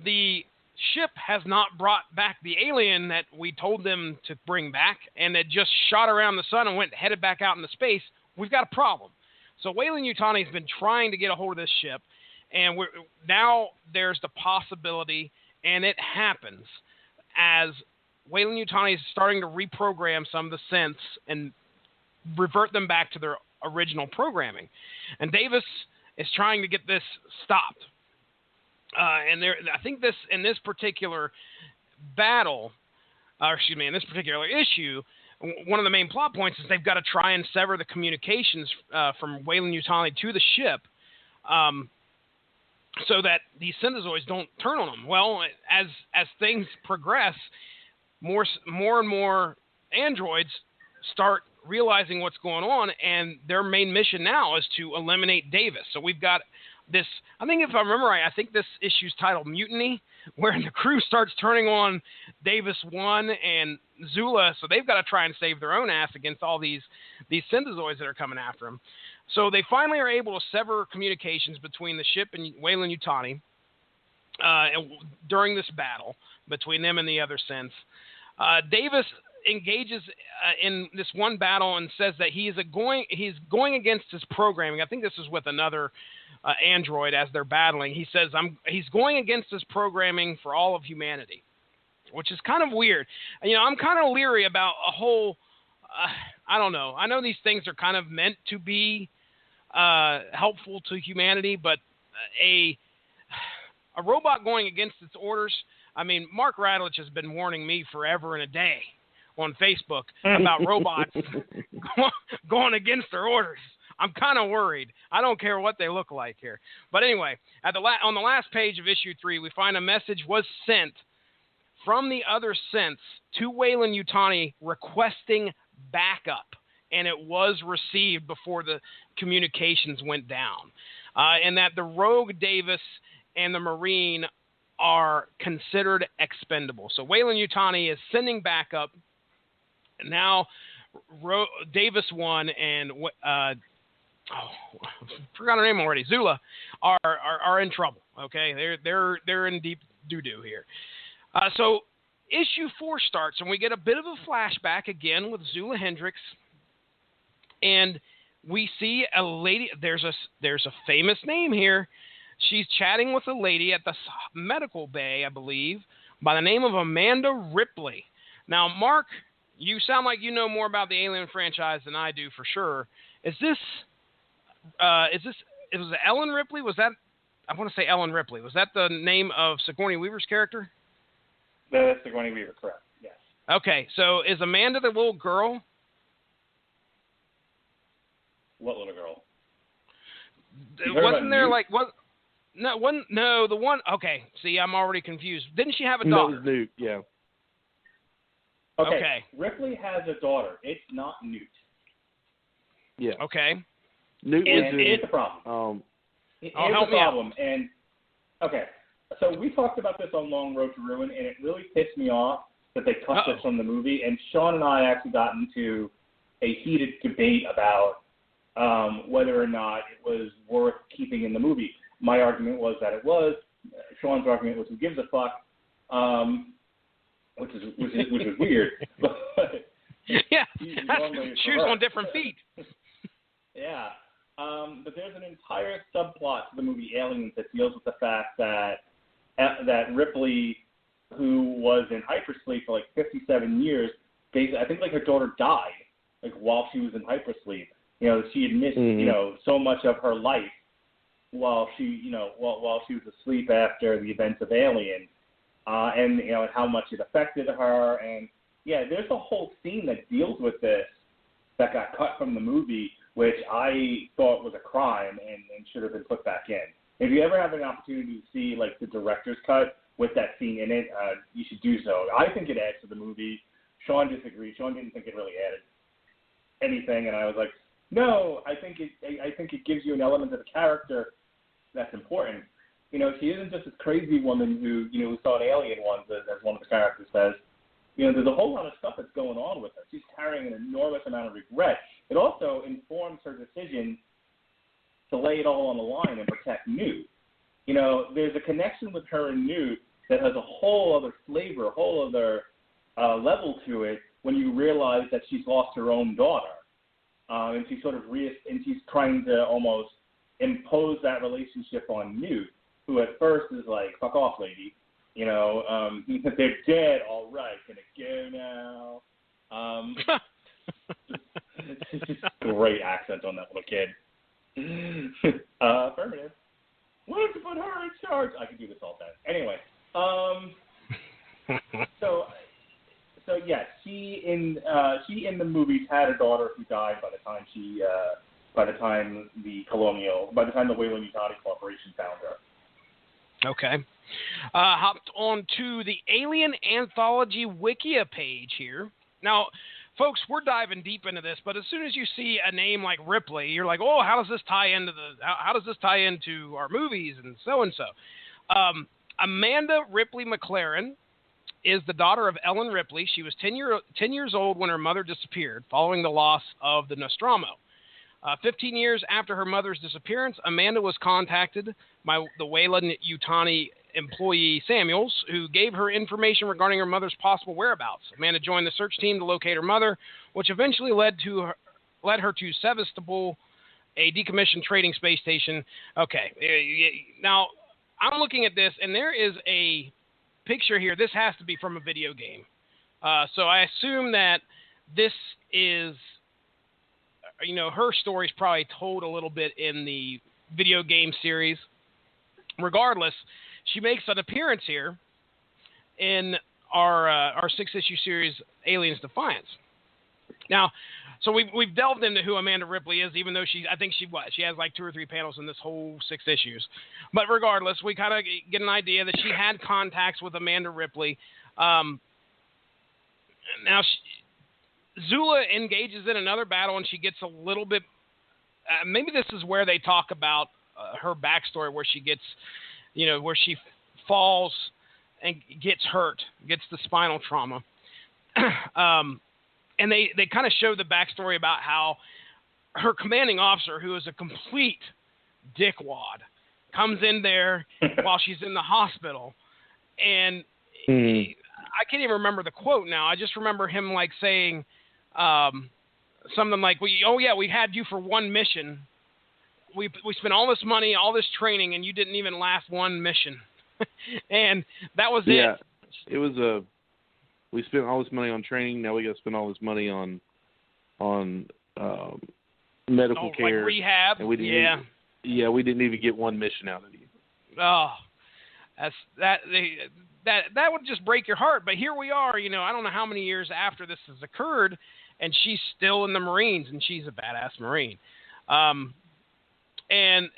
the ship has not brought back the alien that we told them to bring back, and it just shot around the sun and headed back out into space. We've got a problem. So Weyland-Yutani has been trying to get a hold of this ship, and now there's the possibility, and it happens, as Weyland-Yutani is starting to reprogram some of the synths and revert them back to their original programming. And Davis is trying to get this stopped. I think in this particular battle, in this particular issue, one of the main plot points is they've got to try and sever the communications from Weyland-Yutani to the ship, so that these synthezoids don't turn on them. Well, as things progress, more and more androids start realizing what's going on, and their main mission now is to eliminate Davis. So we've got this, I think if I remember right, I think this issue's titled Mutiny, where the crew starts turning on Davis 1 and Zula, so they've got to try and save their own ass against all these synthezoids that are coming after them. So they finally are able to sever communications between the ship and Weyland-Yutani during this battle between them and the other synths. Davis engages in this one battle and says that he's going against his programming. I think this is with another android as they're battling. He says he's going against his programming for all of humanity, which is kind of weird. You know, I'm kind of leery about a whole. I don't know. I know these things are kind of meant to be helpful to humanity, but a robot going against its orders. I mean, Mark Radlich has been warning me forever and a day on Facebook about robots going against their orders. I'm kind of worried. I don't care what they look like here. But anyway, on the last page of issue 3, we find a message was sent from the other synths to Weyland-Yutani requesting backup, and it was received before the communications went down, and that the rogue Davis and the Marine are considered expendable. So Weyland-Yutani is sending backup. Now Davis 1 and forgot her name already, Zula, are in trouble. Okay, they're in deep doo-doo here. So issue 4 starts, and we get a bit of a flashback again with Zula Hendricks, and we see a lady. There's a famous name here. She's chatting with a lady at the medical bay, I believe, by the name of Amanda Ripley. Now, Mark, you sound like you know more about the Alien franchise than I do for sure. Is this it was Ellen Ripley? Was that, I want to say Ellen Ripley. Was that the name of Sigourney Weaver's character? No, that's Sigourney Weaver, correct. Yes. Okay, so is Amanda the little girl? What little girl? Wasn't there like what? No, the one. Okay, see, I'm already confused. Didn't she have a daughter? No, it was Newt. Yeah. Okay. Ripley has a daughter. It's not Newt. Yeah. Okay. Newt was it's a problem. It's a problem. And okay, so we talked about this on Long Road to Ruin, and it really pissed me off that they cut this from the movie. And Sean and I actually got into a heated debate about whether or not it was worth keeping in the movie. My argument was that it was. Sean's argument was who gives a fuck, which is weird. But yeah, shoes on different feet. Yeah, but there's an entire subplot to the movie Aliens that deals with the fact that Ripley, who was in hypersleep for like 57 years, I think like her daughter died like while she was in hypersleep. You know, she had missed so much of her life while she was asleep after the events of Alien, and and how much it affected her. And yeah, there's a whole scene that deals with this that got cut from the movie, which I thought was a crime and should have been put back in. If you ever have an opportunity to see like the director's cut with that scene in it, you should do so. I think it adds to the movie. Sean disagreed. Sean didn't think it really added anything, and I was like, no, I think it gives you an element of the character that's important. You know, she isn't just this crazy woman who saw an alien once, as one of the characters says. You know, there's a whole lot of stuff that's going on with her. She's carrying an enormous amount of regret. It also informs her decision to lay it all on the line and protect Newt. You know, there's a connection with her and Newt that has a whole other flavor, a whole other level to it when you realize that she's lost her own daughter. And she's she's trying to almost impose that relationship on Newt, who at first is like, fuck off, lady. You know, they're dead, all right, can it go now? Great accent on that little kid. Affirmative. Why don't you put her in charge? I could do this all day. Anyway, so yes, she in the movies had a daughter who died by the time the Weyland-Yutani Corporation found her. Okay. Hopped on to the Alien Anthology Wikia page here. Now, folks, we're diving deep into this, but as soon as you see a name like Ripley, you're like, oh, how does this tie into our movies and so? Amanda Ripley McLaren is the daughter of Ellen Ripley. She was 10 years old when her mother disappeared following the loss of the Nostromo. 15 years after her mother's disappearance, Amanda was contacted by the Weyland-Yutani employee Samuels, who gave her information regarding her mother's possible whereabouts. Amanda joined the search team to locate her mother, which eventually led her to Sevastopol, a decommissioned trading space station. Okay, now I'm looking at this, and there is a picture here. This has to be from a video game. So I assume that this is, her story's probably told a little bit in the video game series. Regardless, she makes an appearance here in our 6-issue series, Aliens Defiance. Now, so we've delved into who Amanda Ripley is, even though she has like 2 or 3 panels in this whole 6 issues. But regardless, we kind of get an idea that she had contacts with Amanda Ripley. Now, Zula engages in another battle, and she gets a little bit. Maybe this is where they talk about her backstory, where she gets, where she falls and gets hurt, gets the spinal trauma. And they kind of show the backstory about how her commanding officer, who is a complete dickwad, comes in there while she's in the hospital. And I can't even remember the quote now. I just remember him like saying something like, we had you for one mission. We spent all this money, all this training, and you didn't even last one mission. And that was it. Yeah, it was we spent all this money on training. Now we got to spend all this money on medical care, like rehab. And we didn't we didn't even get one mission out of you. Oh, that would just break your heart. But here we are. I don't know how many years after this has occurred, and she's still in the Marines, and she's a badass Marine. And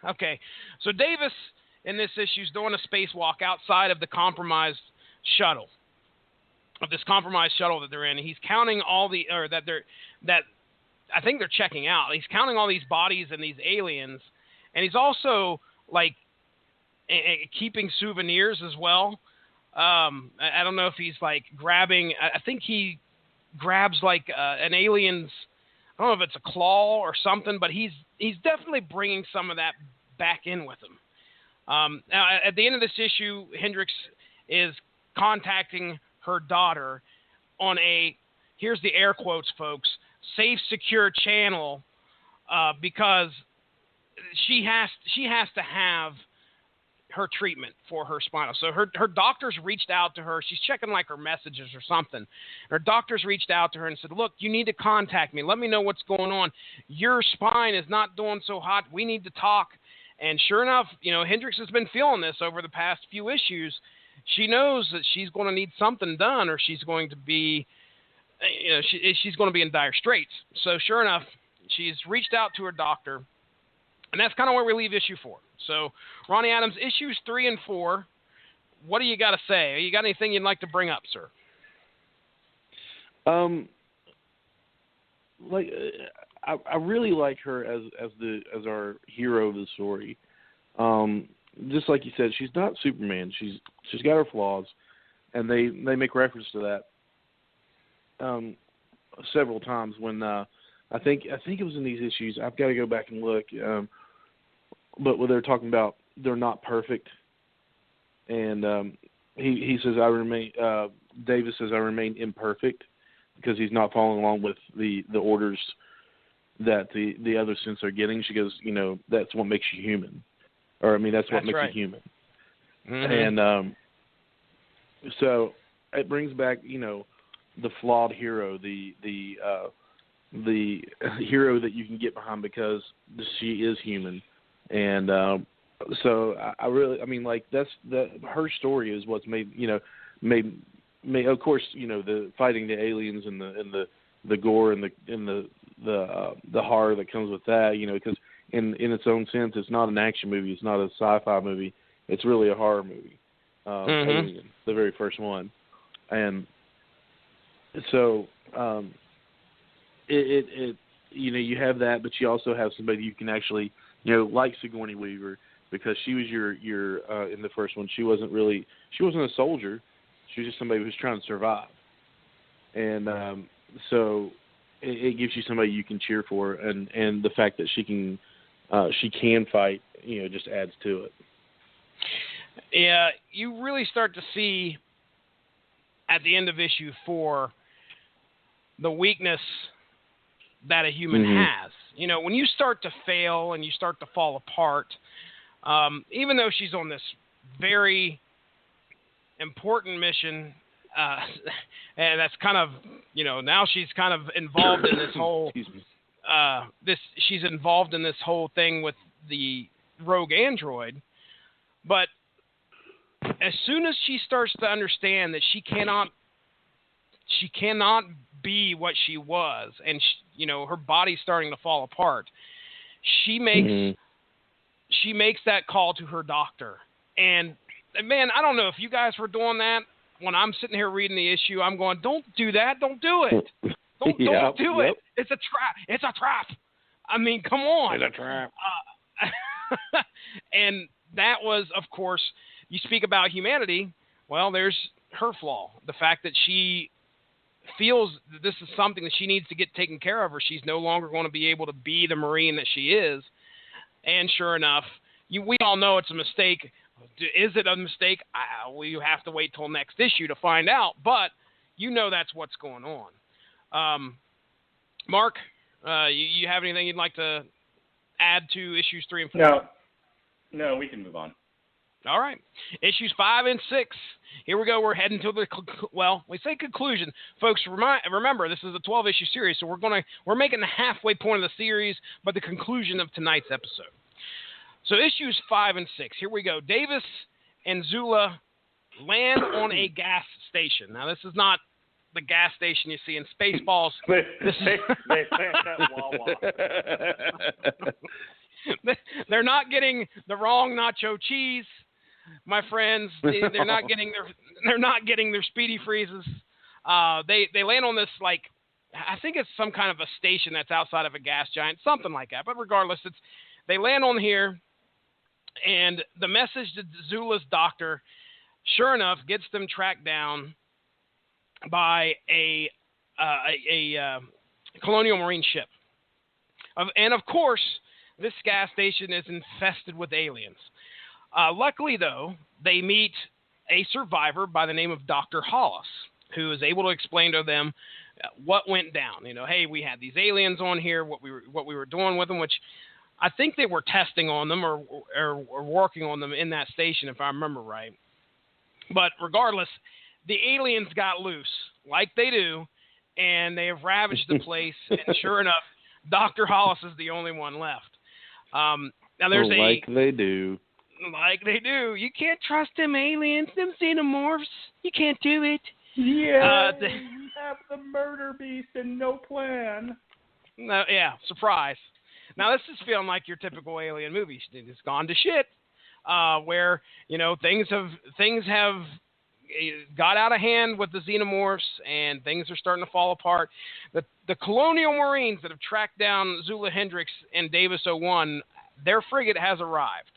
okay, so Davis in this issue is doing a spacewalk outside of the compromised shuttle. Of this compromised shuttle that they're in, he's counting I think they're checking out. He's counting all these bodies and these aliens, and he's also like keeping souvenirs as well. I don't know if he's like grabbing. I think he grabs like an alien's. I don't know if it's a claw or something, but he's definitely bringing some of that back in with him. Now, at the end of this issue, Hendricks is contacting her daughter on here's the air quotes, folks, safe, secure channel, because she has to have her treatment for her spinal. So her doctors reached out to her. She's checking like her messages or something. Her doctors reached out to her and said, look, you need to contact me. Let me know what's going on. Your spine is not doing so hot. We need to talk. And sure enough, Hendricks has been feeling this over the past few issues. She knows that she's going to need something done, or she's going to be, she's going to be in dire straits. So sure enough, she's reached out to her doctor, and that's kind of where we leave issue 4. So Ronnie Adams, issues 3 and 4. What do you got to say? You got anything you'd like to bring up, sir? I really like her as our hero of the story. Just like you said, she's not Superman. She's got her flaws, and they make reference to that several times. When I think it was in these issues. I've got to go back and look. But when they're talking about they're not perfect, and he says Davis says I remain imperfect because he's not following along with the orders that the other synths are getting. She goes, that's what makes you human. Or, that's what makes you human. Mm-hmm. And so it brings back, the flawed hero, the hero that you can get behind because she is human. And so I really, her story is what's made of course, the fighting the aliens and the gore and the horror that comes with that, because in its own sense, it's not an action movie, it's not a sci-fi movie, it's really a horror movie. Alien, the very first one, and so it you have that, but you also have somebody you can actually like Sigourney Weaver, because she was your in the first one, she wasn't a soldier, she was just somebody who was trying to survive, and so it gives you somebody you can cheer for, and the fact that she can fight, just adds to it. Yeah, you really start to see at the end of issue 4 the weakness that a human has. When you start to fail and you start to fall apart, even though she's on this very important mission, and that's kind of, now she's kind of involved in this whole, she's involved in this whole thing with the rogue android, but as soon as she starts to understand that she cannot be what she was, and her body's starting to fall apart, she makes that call to her doctor. And man, I don't know if you guys were doing that. When I'm sitting here reading the issue, I'm going, "Don't do that! Don't do it! Don't do it! It's a trap! It's a trap! I mean, come on! It's a trap!" And that was, of course, you speak about humanity. Well, there's her flaw. The fact that she feels that this is something that she needs to get taken care of, or she's no longer going to be able to be the Marine that she is. And sure enough, we all know it's a mistake. Is it a mistake? We have to wait till next issue to find out. But that's what's going on. Mark, you have anything you'd like to add to issues 3 and 4? No, we can move on. All right. Issues 5 and 6. Here we go. We're heading to we say conclusion. Folks, remember, this is a 12-issue series, so we're making the halfway point of the series, but the conclusion of tonight's episode. So issues 5 and 6. Here we go. Davis and Zula land on a gas station. Now, this is not the gas station you see in Spaceballs. They land at Wawa. They're not getting the wrong nacho cheese, my friends. They're not getting their speedy freezes. They land on this, I think it's some kind of a station that's outside of a gas giant, something like that. But regardless, they land on here, and the message to Zula's doctor, sure enough, gets them tracked down by a Colonial Marine ship. And of course, this gas station is infested with aliens. Luckily, though, they meet a survivor by the name of Dr. Hollis, who is able to explain to them what went down. Hey, we had these aliens on here, what we were doing with them, which I think they were testing on them or working on them in that station, if I remember right. But regardless, the aliens got loose, like they do, and they have ravaged the place. And sure enough, Dr. Hollis is the only one left. Now there's like they do. Like they do. You can't trust them aliens, them xenomorphs. You can't do it. Yeah, we have the murder beast and no plan. No, yeah, surprise. Now this is feeling like your typical alien movie. It's gone to shit, where things have got out of hand with the xenomorphs, and things are starting to fall apart. The Colonial Marines that have tracked down Zula, Hendricks, and Davis 01, their frigate has arrived.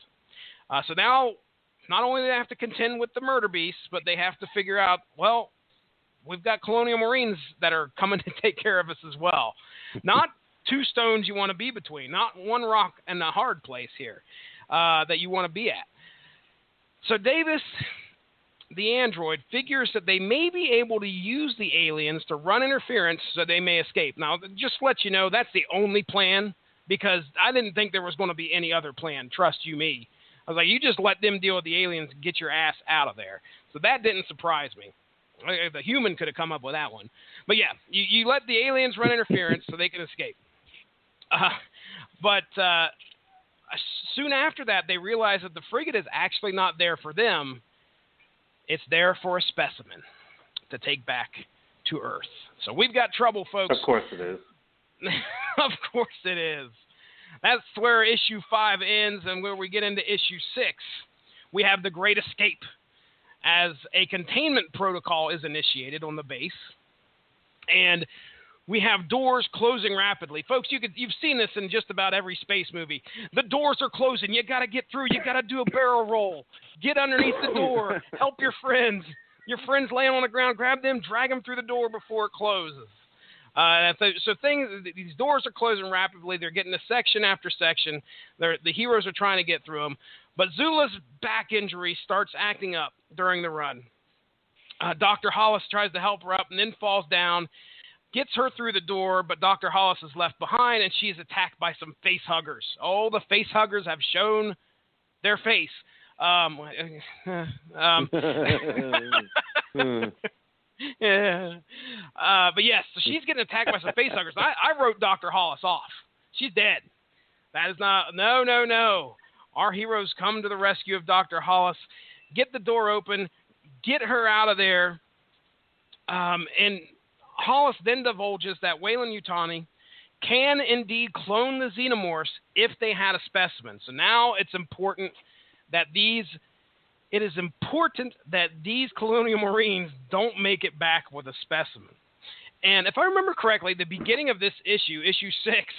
So now, not only do they have to contend with the murder beasts, but they have to figure out, well, we've got Colonial Marines that are coming to take care of us as well. Not two stones you want to be between, not one rock and a hard place here that you want to be at. So Davis, the android, figures that they may be able to use the aliens to run interference so they may escape. Now, just to let you know, that's the only plan, because I didn't think there was going to be any other plan, trust you me. I was like, you just let them deal with the aliens and get your ass out of there. So that didn't surprise me. The human could have come up with that one. But yeah, you let the aliens run interference so they can escape. But soon after that, they realize that the frigate is actually not there for them. It's there for a specimen. to take back to Earth. So we've got trouble, folks. Of course it is. Of course it is. That's where issue 5 ends, and where we get into issue 6, we have the Great Escape, as a containment protocol is initiated on the base, and we have doors closing rapidly. Folks, you've seen this in just about every space movie. The doors are closing. You got to get through. You got to do a barrel roll. Get underneath the door. Help your friends. Your friends laying on the ground. Grab them. Drag them through the door before it closes. These doors are closing rapidly. They're getting to section after section. The heroes are trying to get through them. But Zula's back injury starts acting up during the run. Dr. Hollis tries to help her up and then falls down. Gets her through the door, but Dr. Hollis is left behind, and she's attacked by some face huggers. Oh, the face huggers have shown their face. Yeah. But yes, so she's getting attacked by some face huggers. I wrote Dr. Hollis off. She's dead. That is not, no. Our heroes come to the rescue of Dr. Hollis, get the door open, get her out of there, and Hollis then divulges that Weyland-Yutani can indeed clone the xenomorphs if they had a specimen. So now it is important that these Colonial Marines don't make it back with a specimen. And if I remember correctly, the beginning of this issue 6,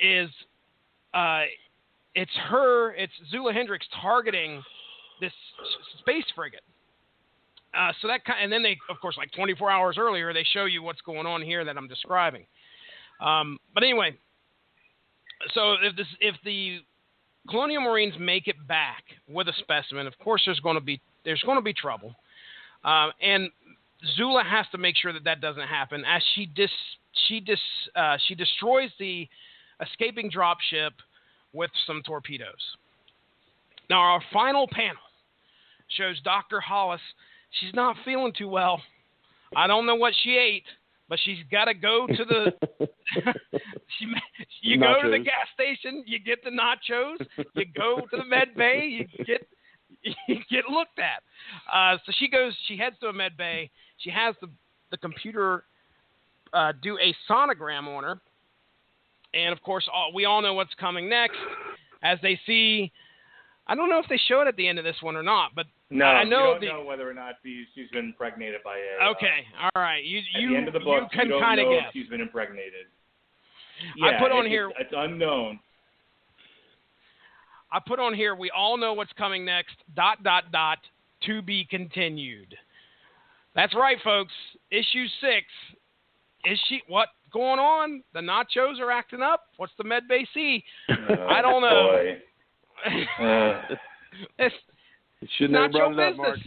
is it's Zula Hendricks targeting this space frigate. And then they, of course, like 24 hours earlier, they show you what's going on here that I'm describing. But anyway, so if the Colonial Marines make it back with a specimen, of course there's going to be trouble, and Zula has to make sure that doesn't happen as she destroys the escaping dropship with some torpedoes. Now our final panel shows Dr. Hollis. She's not feeling too well. I don't know what she ate, but she's got to go to the you go to the gas station, you get the nachos, you go to the med bay, you get looked at. So she heads to a med bay. She has the computer do a sonogram on her. And of course, we all know what's coming next as they see. I don't know if they show it at the end of this one or not, but no, I know you don't know whether or not she's been impregnated by a. Okay, all right. At the end of the book, you can kind of guess. If she's been impregnated. Yeah, I put on here. It's unknown. I put on here. We all know what's coming next. ... To be continued. That's right, folks. Issue 6. Is she what going on? The nachos are acting up. What's the med bay see? I don't know. Boy. It's You shouldn't have brought it up, Mark.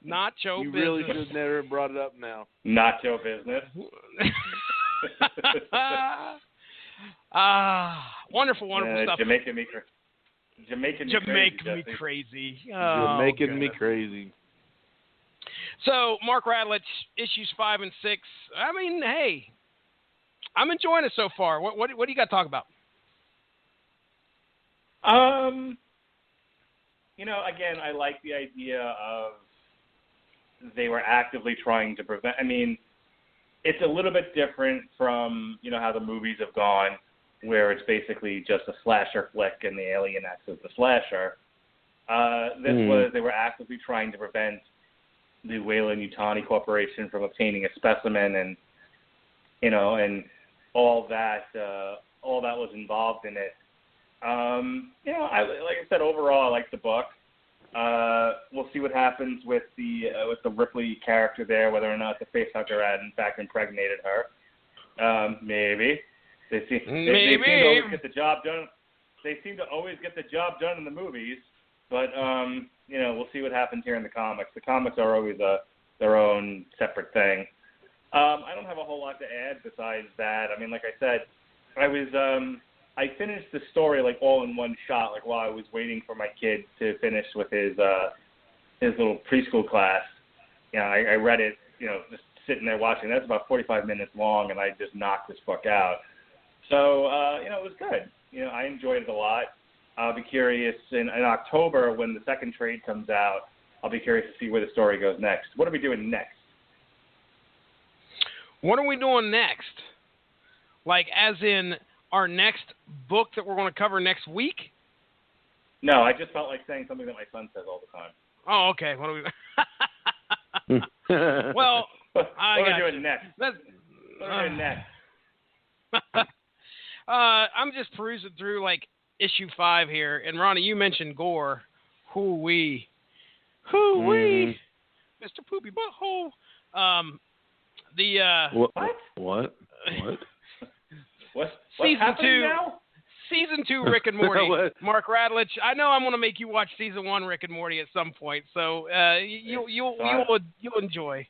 Nacho You business. really should have never brought it up now. Nacho business. Wonderful stuff. Jamaican me crazy. You're making me crazy. So, Mark Radlich, issues 5 and 6. I mean, hey, I'm enjoying it so far. What do you got to talk about? Again, I like the idea of they were actively trying to prevent. I mean, it's a little bit different from, how the movies have gone, where it's basically just a slasher flick and the alien acts as the slasher. They were actively trying to prevent the Weyland-Yutani Corporation from obtaining a specimen and all that was involved in it. Like I said, overall, I like the book. We'll see what happens with the Ripley character there, whether or not the facehugger had in fact impregnated her. Maybe. They seem to always get the job done. They seem to always get the job done in the movies, but we'll see what happens here in the comics. The comics are always their own separate thing. I don't have a whole lot to add besides that. I mean, like I said, I finished the story like all in one shot, like while I was waiting for my kid to finish with his little preschool class. I read it, just sitting there watching. That's about 45 minutes long, and I just knocked this book out. So, it was good. I enjoyed it a lot. I'll be curious in October when the second trade comes out I'll be curious to see where the story goes next. What are we doing next? What are we doing next? Like, as in our next book that we're going to cover next week? No, I just felt like saying something that my son says all the time. Oh, okay. What are we? Well, what are we doing next? What are we doing next? I'm just perusing through like issue 5 here, and Ronnie, you mentioned gore. Hoo-wee, Mr. Poopy Butthole. What? What's season happening 2? Now? Season 2, Rick and Morty. Mark Radlich. I know I'm going to make you watch season 1, Rick and Morty, at some point. So you'll enjoy.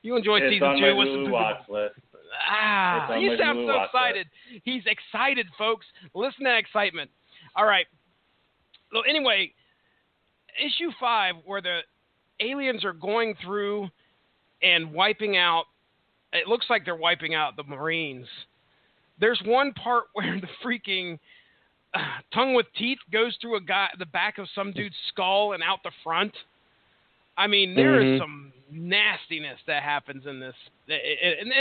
You enjoy it's season on 2. my What's Hulu watch list. You sound so excited. He's excited, folks. Listen to that excitement. All right. So anyway, issue 5, where the aliens are going through and wiping out. It looks like they're wiping out the Marines. There's one part where the freaking tongue with teeth goes through the back of some dude's skull and out the front. I mean, there is some nastiness that happens in this, and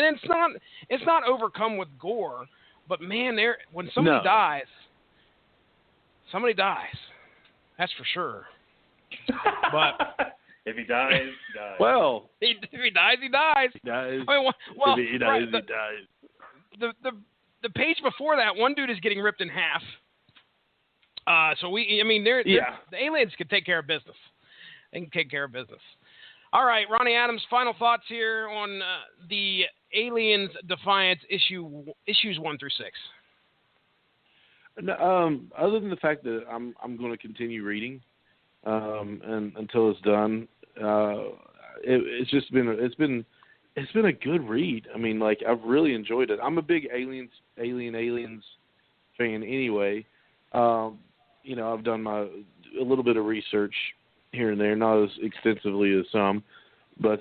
it's not overcome with gore, but man, when somebody dies, that's for sure. But if he dies, he dies. Well, if he dies, he dies. He dies. I mean, well, if he dies, he dies. The page before that, one dude is getting ripped in half. The aliens can take care of business. They can take care of business. All right, Ronnie Adams, final thoughts here on the Aliens Defiance issues 1 through 6. No, other than the fact that I'm going to continue reading, and until it's done, it's been a good read. I mean, like, I've really enjoyed it. I'm a big aliens fan anyway. I've done a little bit of research here and there, not as extensively as some, but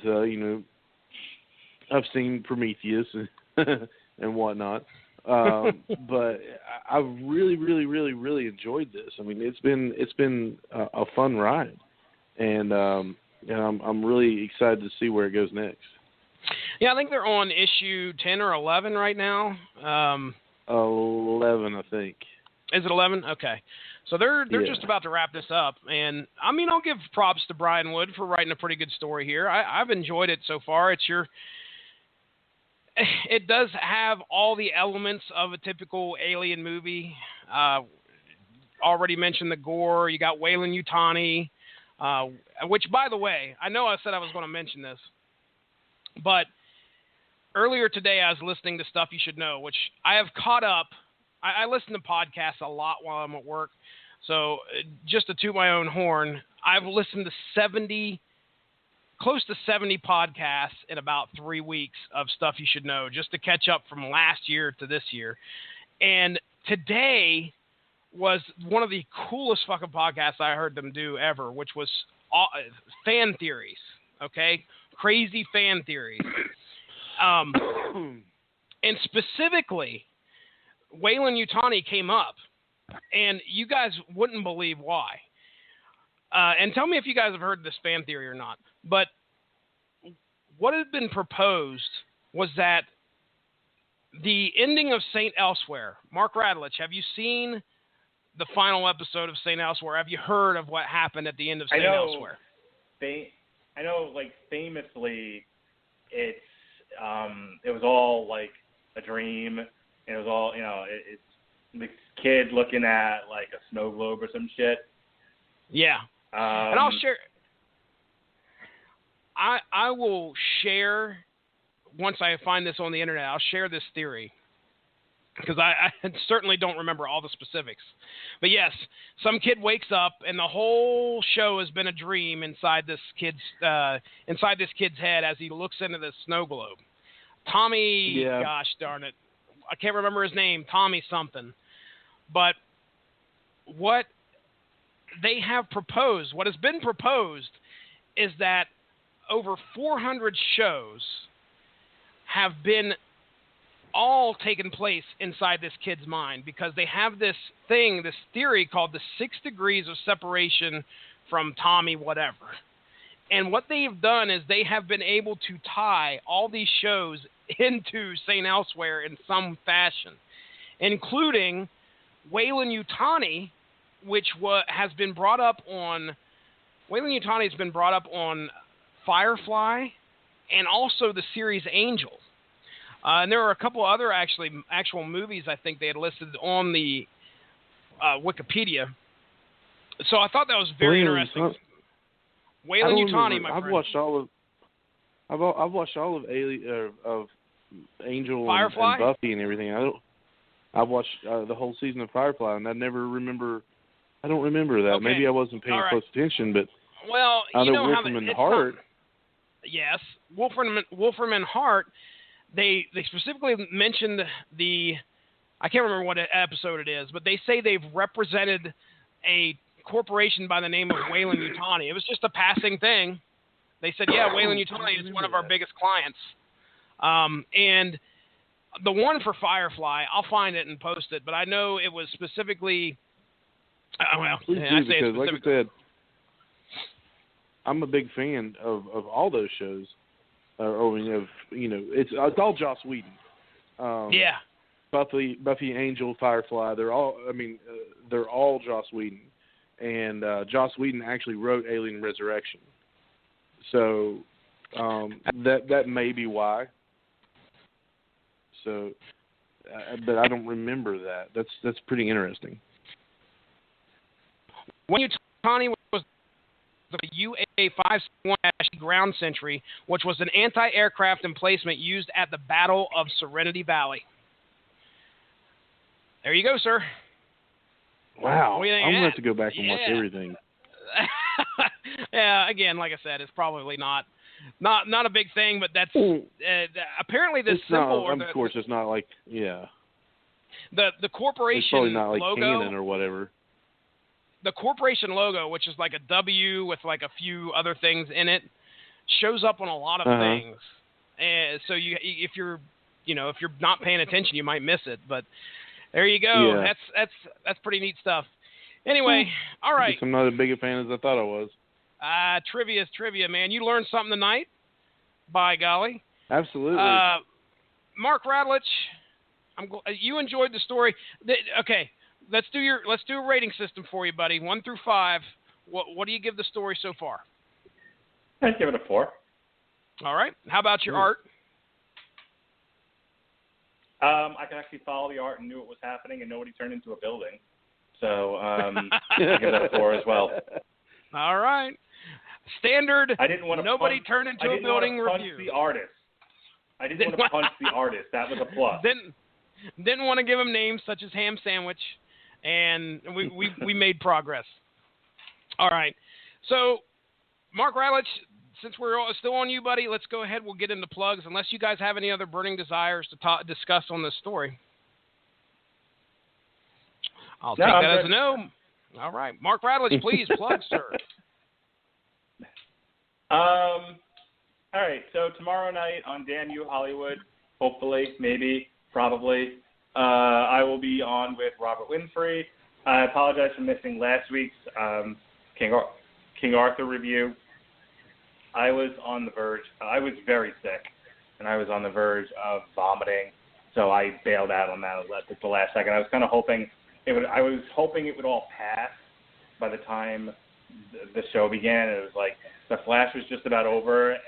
I've seen Prometheus and whatnot. But I've really, really, really, really enjoyed this. I mean, it's been a fun ride, and I'm really excited to see where it goes next. Yeah, I think they're on issue 10 or 11 right now. 11, I think. Is it 11? Okay. So they're just about to wrap this up. And, I mean, I'll give props to Brian Wood for writing a pretty good story here. I've enjoyed it so far. It does have all the elements of a typical alien movie. Already mentioned the gore. You got Weyland-Yutani, which, by the way, I know I said I was going to mention this, but earlier today I was listening to Stuff You Should Know, which I have caught up. I listen to podcasts a lot while I'm at work. So just to toot my own horn, I've listened to close to 70 podcasts in about 3 weeks of Stuff You Should Know, just to catch up from last year to this year. And today was one of the coolest fucking podcasts I heard them do ever, which was fan theories, okay? Crazy fan theories. And specifically, Weyland-Yutani came up, and you guys wouldn't believe why. And tell me if you guys have heard this fan theory or not. But what had been proposed was that the ending of St. Elsewhere, Mark Radlich, have you seen the final episode of St. Elsewhere? Have you heard of what happened at the end of St. Elsewhere? I know, like, famously, it was all like a dream. And it was all, it's the kid looking at like a snow globe or some shit. Yeah. And I'll share. I will share, once I find this on the internet, I'll share this theory. Because I certainly don't remember all the specifics. But yes, some kid wakes up and the whole show has been a dream inside this kid's head as he looks into the snow globe. Tommy, gosh darn it. I can't remember his name, Tommy something. But what they have proposed, what has been proposed, is that over 400 shows have been all taken place inside this kid's mind, because they have this theory called the 6 degrees of separation from Tommy whatever. And what they've done is they have been able to tie all these shows into St. Elsewhere in some fashion, including Weyland-Yutani, which has been brought up on Weyland-Yutani has been brought up on Firefly and also the series Angel. And there are a couple other actual movies I think they had listed on the Wikipedia. So I thought that was very interesting. Weyland-Yutani, my friend. I've watched all of Angel Firefly? and Buffy and everything. I've watched the whole season of Firefly, and I don't remember that. Okay. Maybe I wasn't paying close attention, but you know how Wolfram and Hart. Yes, Wolfram and Hart. They specifically mentioned I can't remember what episode it is, but they say they've represented a corporation by the name of Weyland-Yutani. It was just a passing thing. They said, yeah, Weyland-Yutani is one of our biggest clients. And the one for Firefly, I'll find it and post it, but I know it was specifically. Please do, because like I said, I'm a big fan of all those shows. It's all Joss Whedon. Yeah. Buffy, Angel, Firefly. They're all Joss Whedon, and Joss Whedon actually wrote Alien Resurrection. So that may be why. So, but I don't remember that. That's pretty interesting. Weyland-Yutani was the UA-571 ground sentry, which was an anti-aircraft emplacement used at the Battle of Serenity Valley. There you go, sir. Wow. I'm going to have to go back and watch everything. Yeah, again, like I said, it's probably not a big thing, but that's apparently this symbol. Of course, it's not like, yeah. The corporation it's probably not like logo, Canon or whatever. The corporation logo, which is like a W with like a few other things in it, shows up on a lot of things. And so if you're not paying attention, you might miss it. But there you go. Yeah. That's pretty neat stuff. Anyway, all right. I'm not as big a fan as I thought I was. Trivia is trivia, man. You learned something tonight. By golly. Absolutely. Mark Radlich, you enjoyed the story. Okay, let's do a rating system for you, buddy. 1 through 5. What do you give the story so far? I'd give it a 4. All right. How about your art? I could actually follow the art and knew what was happening, and nobody turned into a building. So I give it a 4 as well. All right. Standard. I didn't want to nobody turned into a building review. The artist. I didn't want to punch the artist. That was a plus. Didn't want to give him names such as Ham Sandwich, and we made progress. All right. So, Mark Radlich, since we're still on you, buddy, let's go ahead. We'll get into plugs, unless you guys have any other burning desires to discuss on this story. I'll take that as a no. All right. Mark Radlich, please, plug, sir. All right. So tomorrow night on Damn You Hollywood, hopefully, maybe, probably, I will be on with Robert Winfrey. I apologize for missing last week's King Arthur review. I was on the verge. I was very sick, and I was on the verge of vomiting, so I bailed out on that at the last second. I was kind of hoping it would all pass by the time the show began. It was like the Flash was just about over, and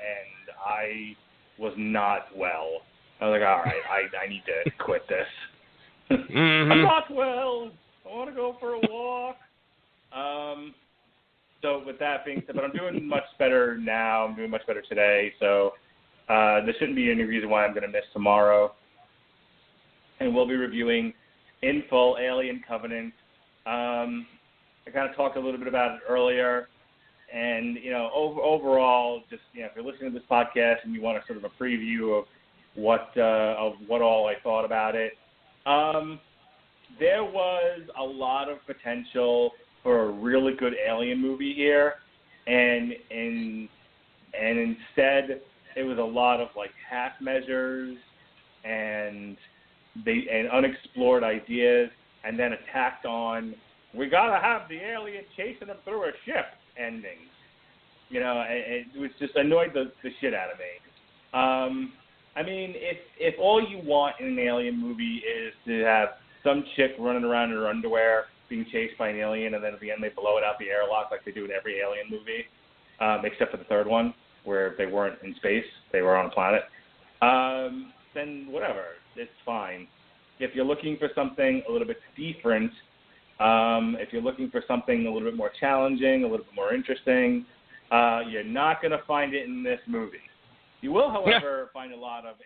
I was not well. I was like, all right, I need to quit this. Mm-hmm. I'm not well. I want to go for a walk. So with that being said, but I'm doing much better now. I'm doing much better today. So there shouldn't be any reason why I'm going to miss tomorrow. And we'll be reviewing in full Alien Covenant. I kind of talked a little bit about it earlier. And, overall, just, if you're listening to this podcast and you want a sort of a preview of what all I thought about it, there was a lot of potential for a really good Alien movie here, and instead it was a lot of like half measures and unexplored ideas, and then attacked on we gotta have the alien chasing them through a ship endings. You know, it was just annoyed the shit out of me. I mean, if all you want in an alien movie is to have some chick running around in her underwear being chased by an alien, and then at the end they blow it out the airlock like they do in every alien movie, except for the third one where they weren't in space, they were on a planet, then whatever, it's fine. If you're looking for something a little bit different, if you're looking for something a little bit more challenging, a little bit more interesting, you're not going to find it in this movie. You will, however, find a lot of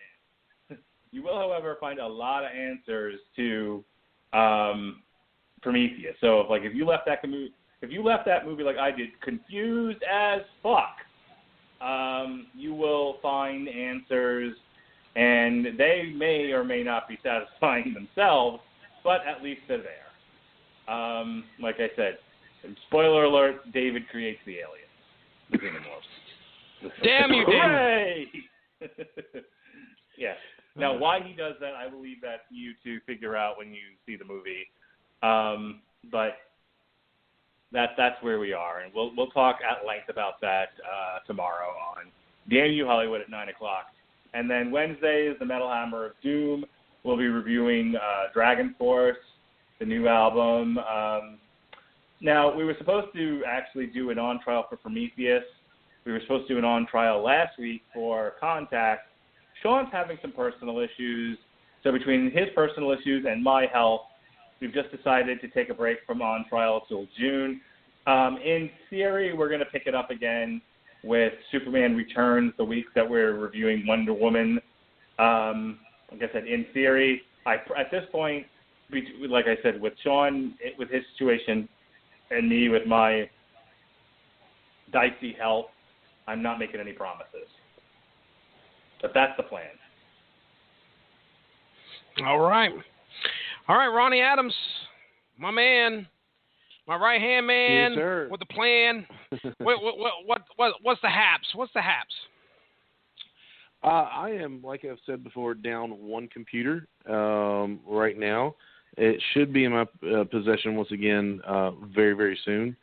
answers to Prometheus. So, if you left that movie like I did, confused as fuck, you will find answers, and they may or may not be satisfying themselves, but at least they're there. Like I said, spoiler alert: David creates the aliens. The Xenomorphs. Damn you, Hooray! Yeah. Now, why he does that, I will leave that to you to figure out when you see the movie. But that's where we are, and we'll talk at length about that tomorrow on Damn You Hollywood at 9:00. And then Wednesday is the Metal Hammer of Doom. We'll be reviewing Dragon Force, the new album. Now, we were supposed to actually do an on-trial for Prometheus. We were supposed to do an on-trial last week for Contact. Sean's having some personal issues. So between his personal issues and my health, we've just decided to take a break from on-trial till June. In theory, we're going to pick it up again with Superman Returns the week that we're reviewing Wonder Woman. Like I said, in theory, at this point, like I said, with Sean, with his situation, and me with my dicey health, I'm not making any promises. But that's the plan. All right, Ronnie Adams, my man, my right-hand man, yes, with the plan. What's the haps? What's the haps? I am, like I've said before, down one computer right now. It should be in my possession once again very, very soon.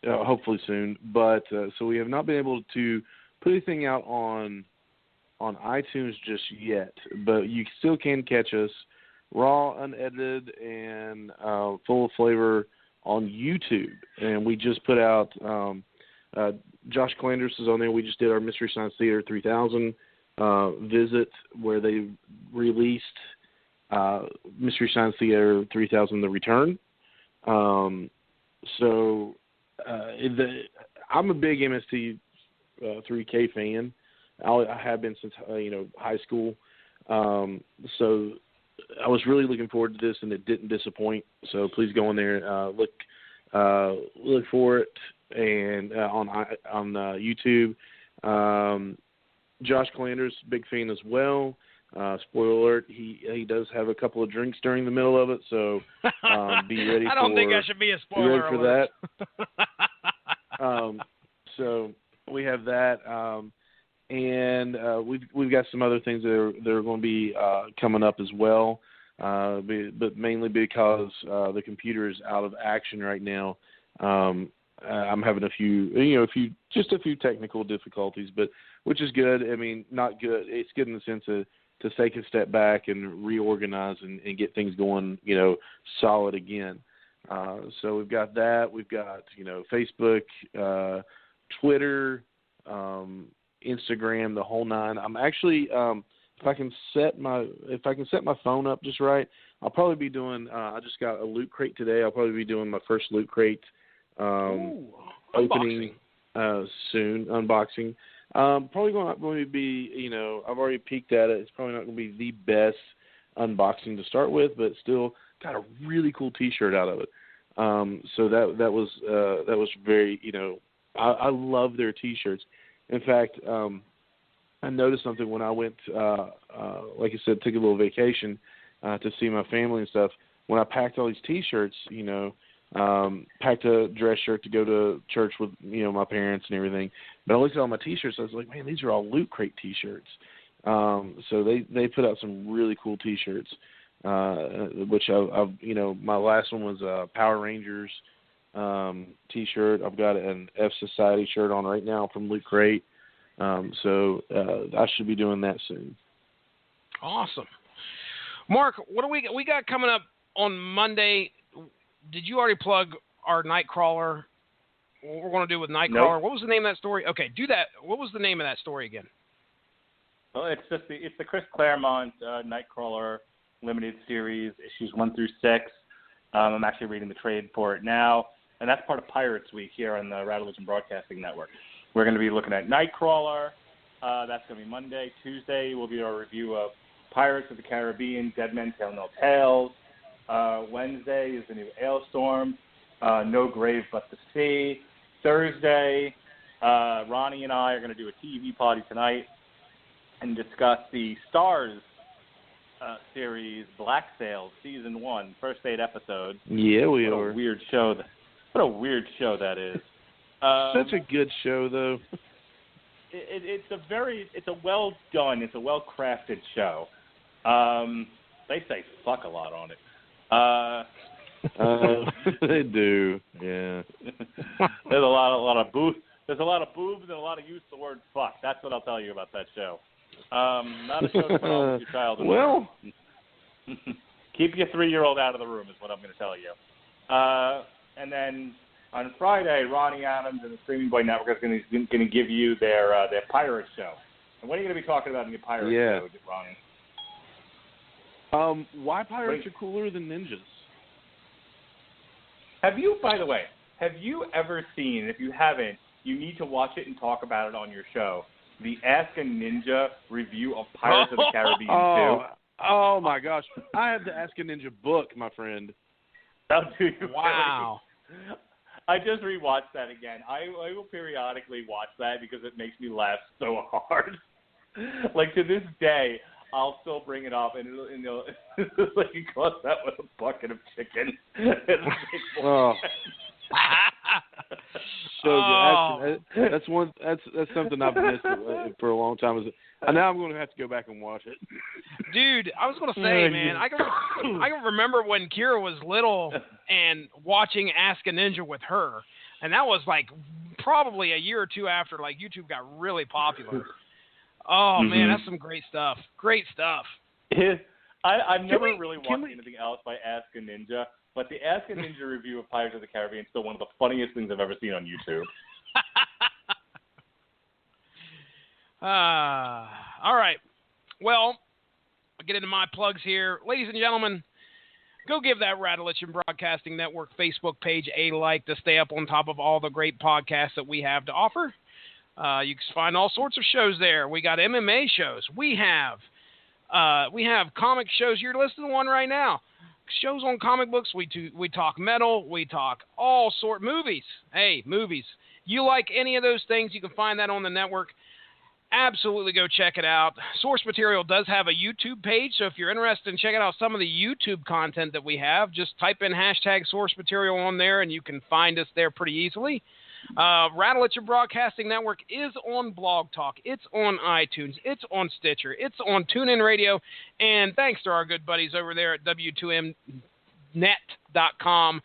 Hopefully soon. But so we have not been able to put anything out on iTunes just yet. But you still can catch us raw, unedited, and full of flavor on YouTube. And we just put out Josh Clanders is on there. We just did our Mystery Science Theater 3000 visit where they released Mystery Science Theater 3000 The Return. I'm a big MST 3K fan. I have been since high school. So I was really looking forward to this, and it didn't disappoint. So please go in there, look for it, and on YouTube. Josh Clanders, big fan as well. Spoiler alert: he does have a couple of drinks during the middle of it, so be ready. I don't think I should be a spoiler for alert. that. So we have that, and we've got some other things that are going to be coming up as well, but mainly because the computer is out of action right now. I'm having a few technical difficulties, but which is good. I mean, not good. It's good in the sense of to take a step back and reorganize and get things going, solid again. So we've got that. We've got, Facebook, Twitter, Instagram, the whole nine. I'm actually, if I can set my phone up just right, I'll probably be doing, I just got a Loot Crate today. I'll probably be doing my first Loot Crate, opening, soon, unboxing. Probably not going to be, I've already peeked at it. It's probably not going to be the best unboxing to start with, but still got a really cool T-shirt out of it. So that was very, I love their T-shirts. In fact, I noticed something when I went, like I said, took a little vacation to see my family and stuff. When I packed all these T-shirts, packed a dress shirt to go to church with, my parents and everything. But I looked at all my T-shirts. I was like, man, these are all Loot Crate T-shirts. So they put out some really cool T-shirts, which I've my last one was Power Rangers T-shirt. I've got an F Society shirt on right now from Loot Crate. So I should be doing that soon. Awesome. Mark, what do we got coming up on Monday? Did you already plug our Nightcrawler? What we're going to do with Nightcrawler? Nope. What was the name of that story? Okay, do that. What was the name of that story again? Well, it's the Chris Claremont Nightcrawler limited series, issues 1 through 6. I'm actually reading the trade for it now, and that's part of Pirates Week here on the Radulich Broadcasting Network. We're going to be looking at Nightcrawler. That's going to be Monday. Tuesday will be our review of Pirates of the Caribbean, Dead Men Tell No Tales. Wednesday is the new Ailstorm, No Grave But the Sea. Thursday, Ronnie and I are going to do a TV party tonight and discuss the Stars series, Black Sails, Season 1, first 8 episodes. Yeah, we are. What a weird show that is. Such a good show, though. It's a well done, it's a well crafted show. They say fuck a lot on it. They do, yeah. There's a lot of boobs. There's a lot of boobs and a lot of use of the word fuck. That's what I'll tell you about that show. Not a show to put on with your child. Well, keep your 3-year-old out of the room is what I'm going to tell you. And then on Friday, Ronnie Adams and the Streaming Boy Network is going to give you their pirate show. And what are you going to be talking about in your pirate show, Ronnie? Why pirates are cooler than ninjas? Have you ever seen, if you haven't, you need to watch it and talk about it on your show, the Ask a Ninja review of Pirates of the Caribbean 2? Oh, my gosh. I have the Ask a Ninja book, my friend. That'll do you. Wow. Really. I just rewatched that again. I will periodically watch that because it makes me laugh so hard. Like, to this day, I'll still bring it up, and it'll like you cross that with a bucket of chicken. Oh. So good. That's something I've missed for a long time. Now I'm going to have to go back and watch it. Dude, I was going to say, man, I can remember when Kira was little and watching Ask a Ninja with her, and that was like probably a year or two after like YouTube got really popular. Oh man, that's some great stuff. Great stuff. I've never really watched anything else by Ask a Ninja, but the Ask a Ninja review of Pirates of the Caribbean is still one of the funniest things I've ever seen on YouTube. All right. Well, I'll get into my plugs here. Ladies and gentlemen, go give that Radulich Broadcasting Network Facebook page a like to stay up on top of all the great podcasts that we have to offer. You can find all sorts of shows there. We got MMA shows. We have comic shows. You're listening to one right now. Shows on comic books. We talk metal. We talk all sort movies. Hey, movies. You like any of those things? You can find that on the network. Absolutely go check it out. Source Material does have a YouTube page, so if you're interested in checking out some of the YouTube content that we have, just type in hashtag Source Material on there, and you can find us there pretty easily. Radulich Broadcasting Network is on Blog Talk. It's on iTunes. It's on Stitcher. It's on TuneIn Radio. And thanks to our good buddies over there at W2Mnet.com,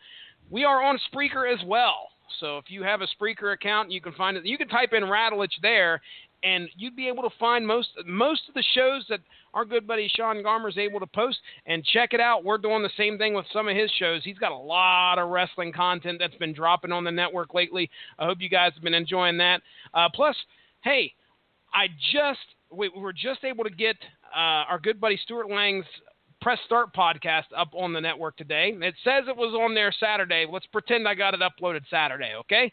we are on Spreaker as well. So if you have a Spreaker account, you can find it. You can type in Radulich there, and you'd be able to find most of the shows that our good buddy Sean Garmer is able to post, and check it out. We're doing the same thing with some of his shows. He's got a lot of wrestling content that's been dropping on the network lately. I hope you guys have been enjoying that. Plus, hey, we were just able to get our good buddy Stuart Lang's Press Start podcast up on the network today. It says it was on there Saturday. Let's pretend I got it uploaded Saturday, okay?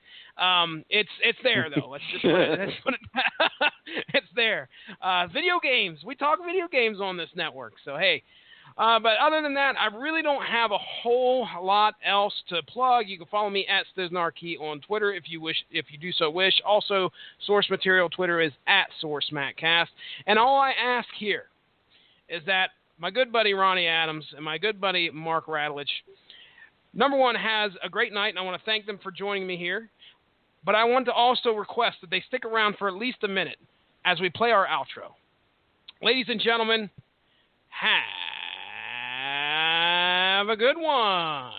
It's there though. Let's put it it's there. Video games. We talk video games on this network. So hey, but other than that, I really don't have a whole lot else to plug. You can follow me at Stiznarkey on Twitter if you do so wish. Also, Source Material Twitter is at SourceMattCast. And all I ask here is that my good buddy Ronnie Adams and my good buddy Mark Radulich, number one, has a great night, and I want to thank them for joining me here. But I want to also request that they stick around for at least a minute as we play our outro. Ladies and gentlemen, have a good one.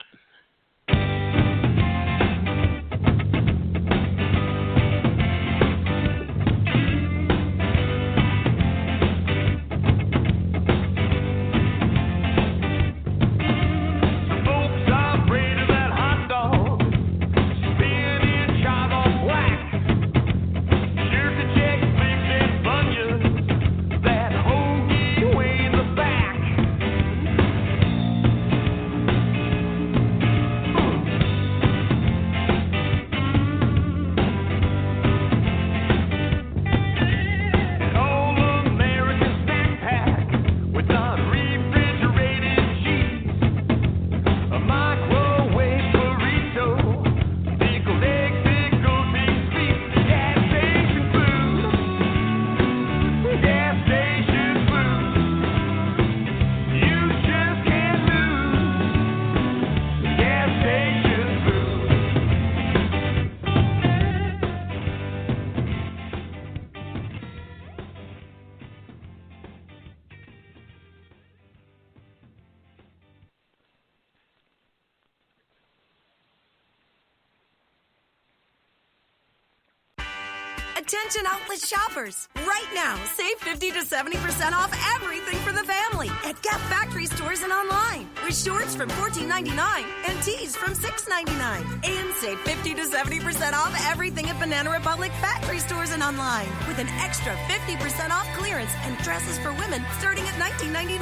Attention outlet shoppers. Right now, save 50 to 70% off everything for the family at Gap Factory stores and online. With shorts from $14.99 and tees from $6.99. And save 50 to 70% off everything at Banana Republic Factory stores and online. With an extra 50% off clearance and dresses for women starting at $19.99.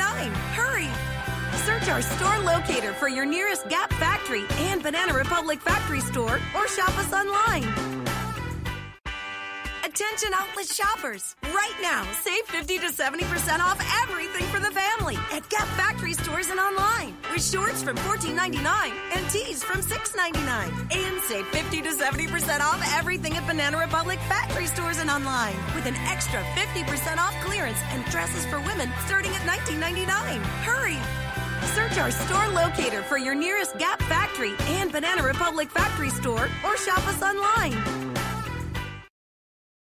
Hurry! Search our store locator for your nearest Gap Factory and Banana Republic Factory store or shop us online. Attention outlet shoppers. Right now, save 50 to 70% off everything for the family at Gap Factory stores and online. With shorts from $14.99 and tees from $6.99. And save 50 to 70% off everything at Banana Republic Factory stores and online. With an extra 50% off clearance and dresses for women starting at $19.99. Hurry! Search our store locator for your nearest Gap Factory and Banana Republic Factory store or shop us online.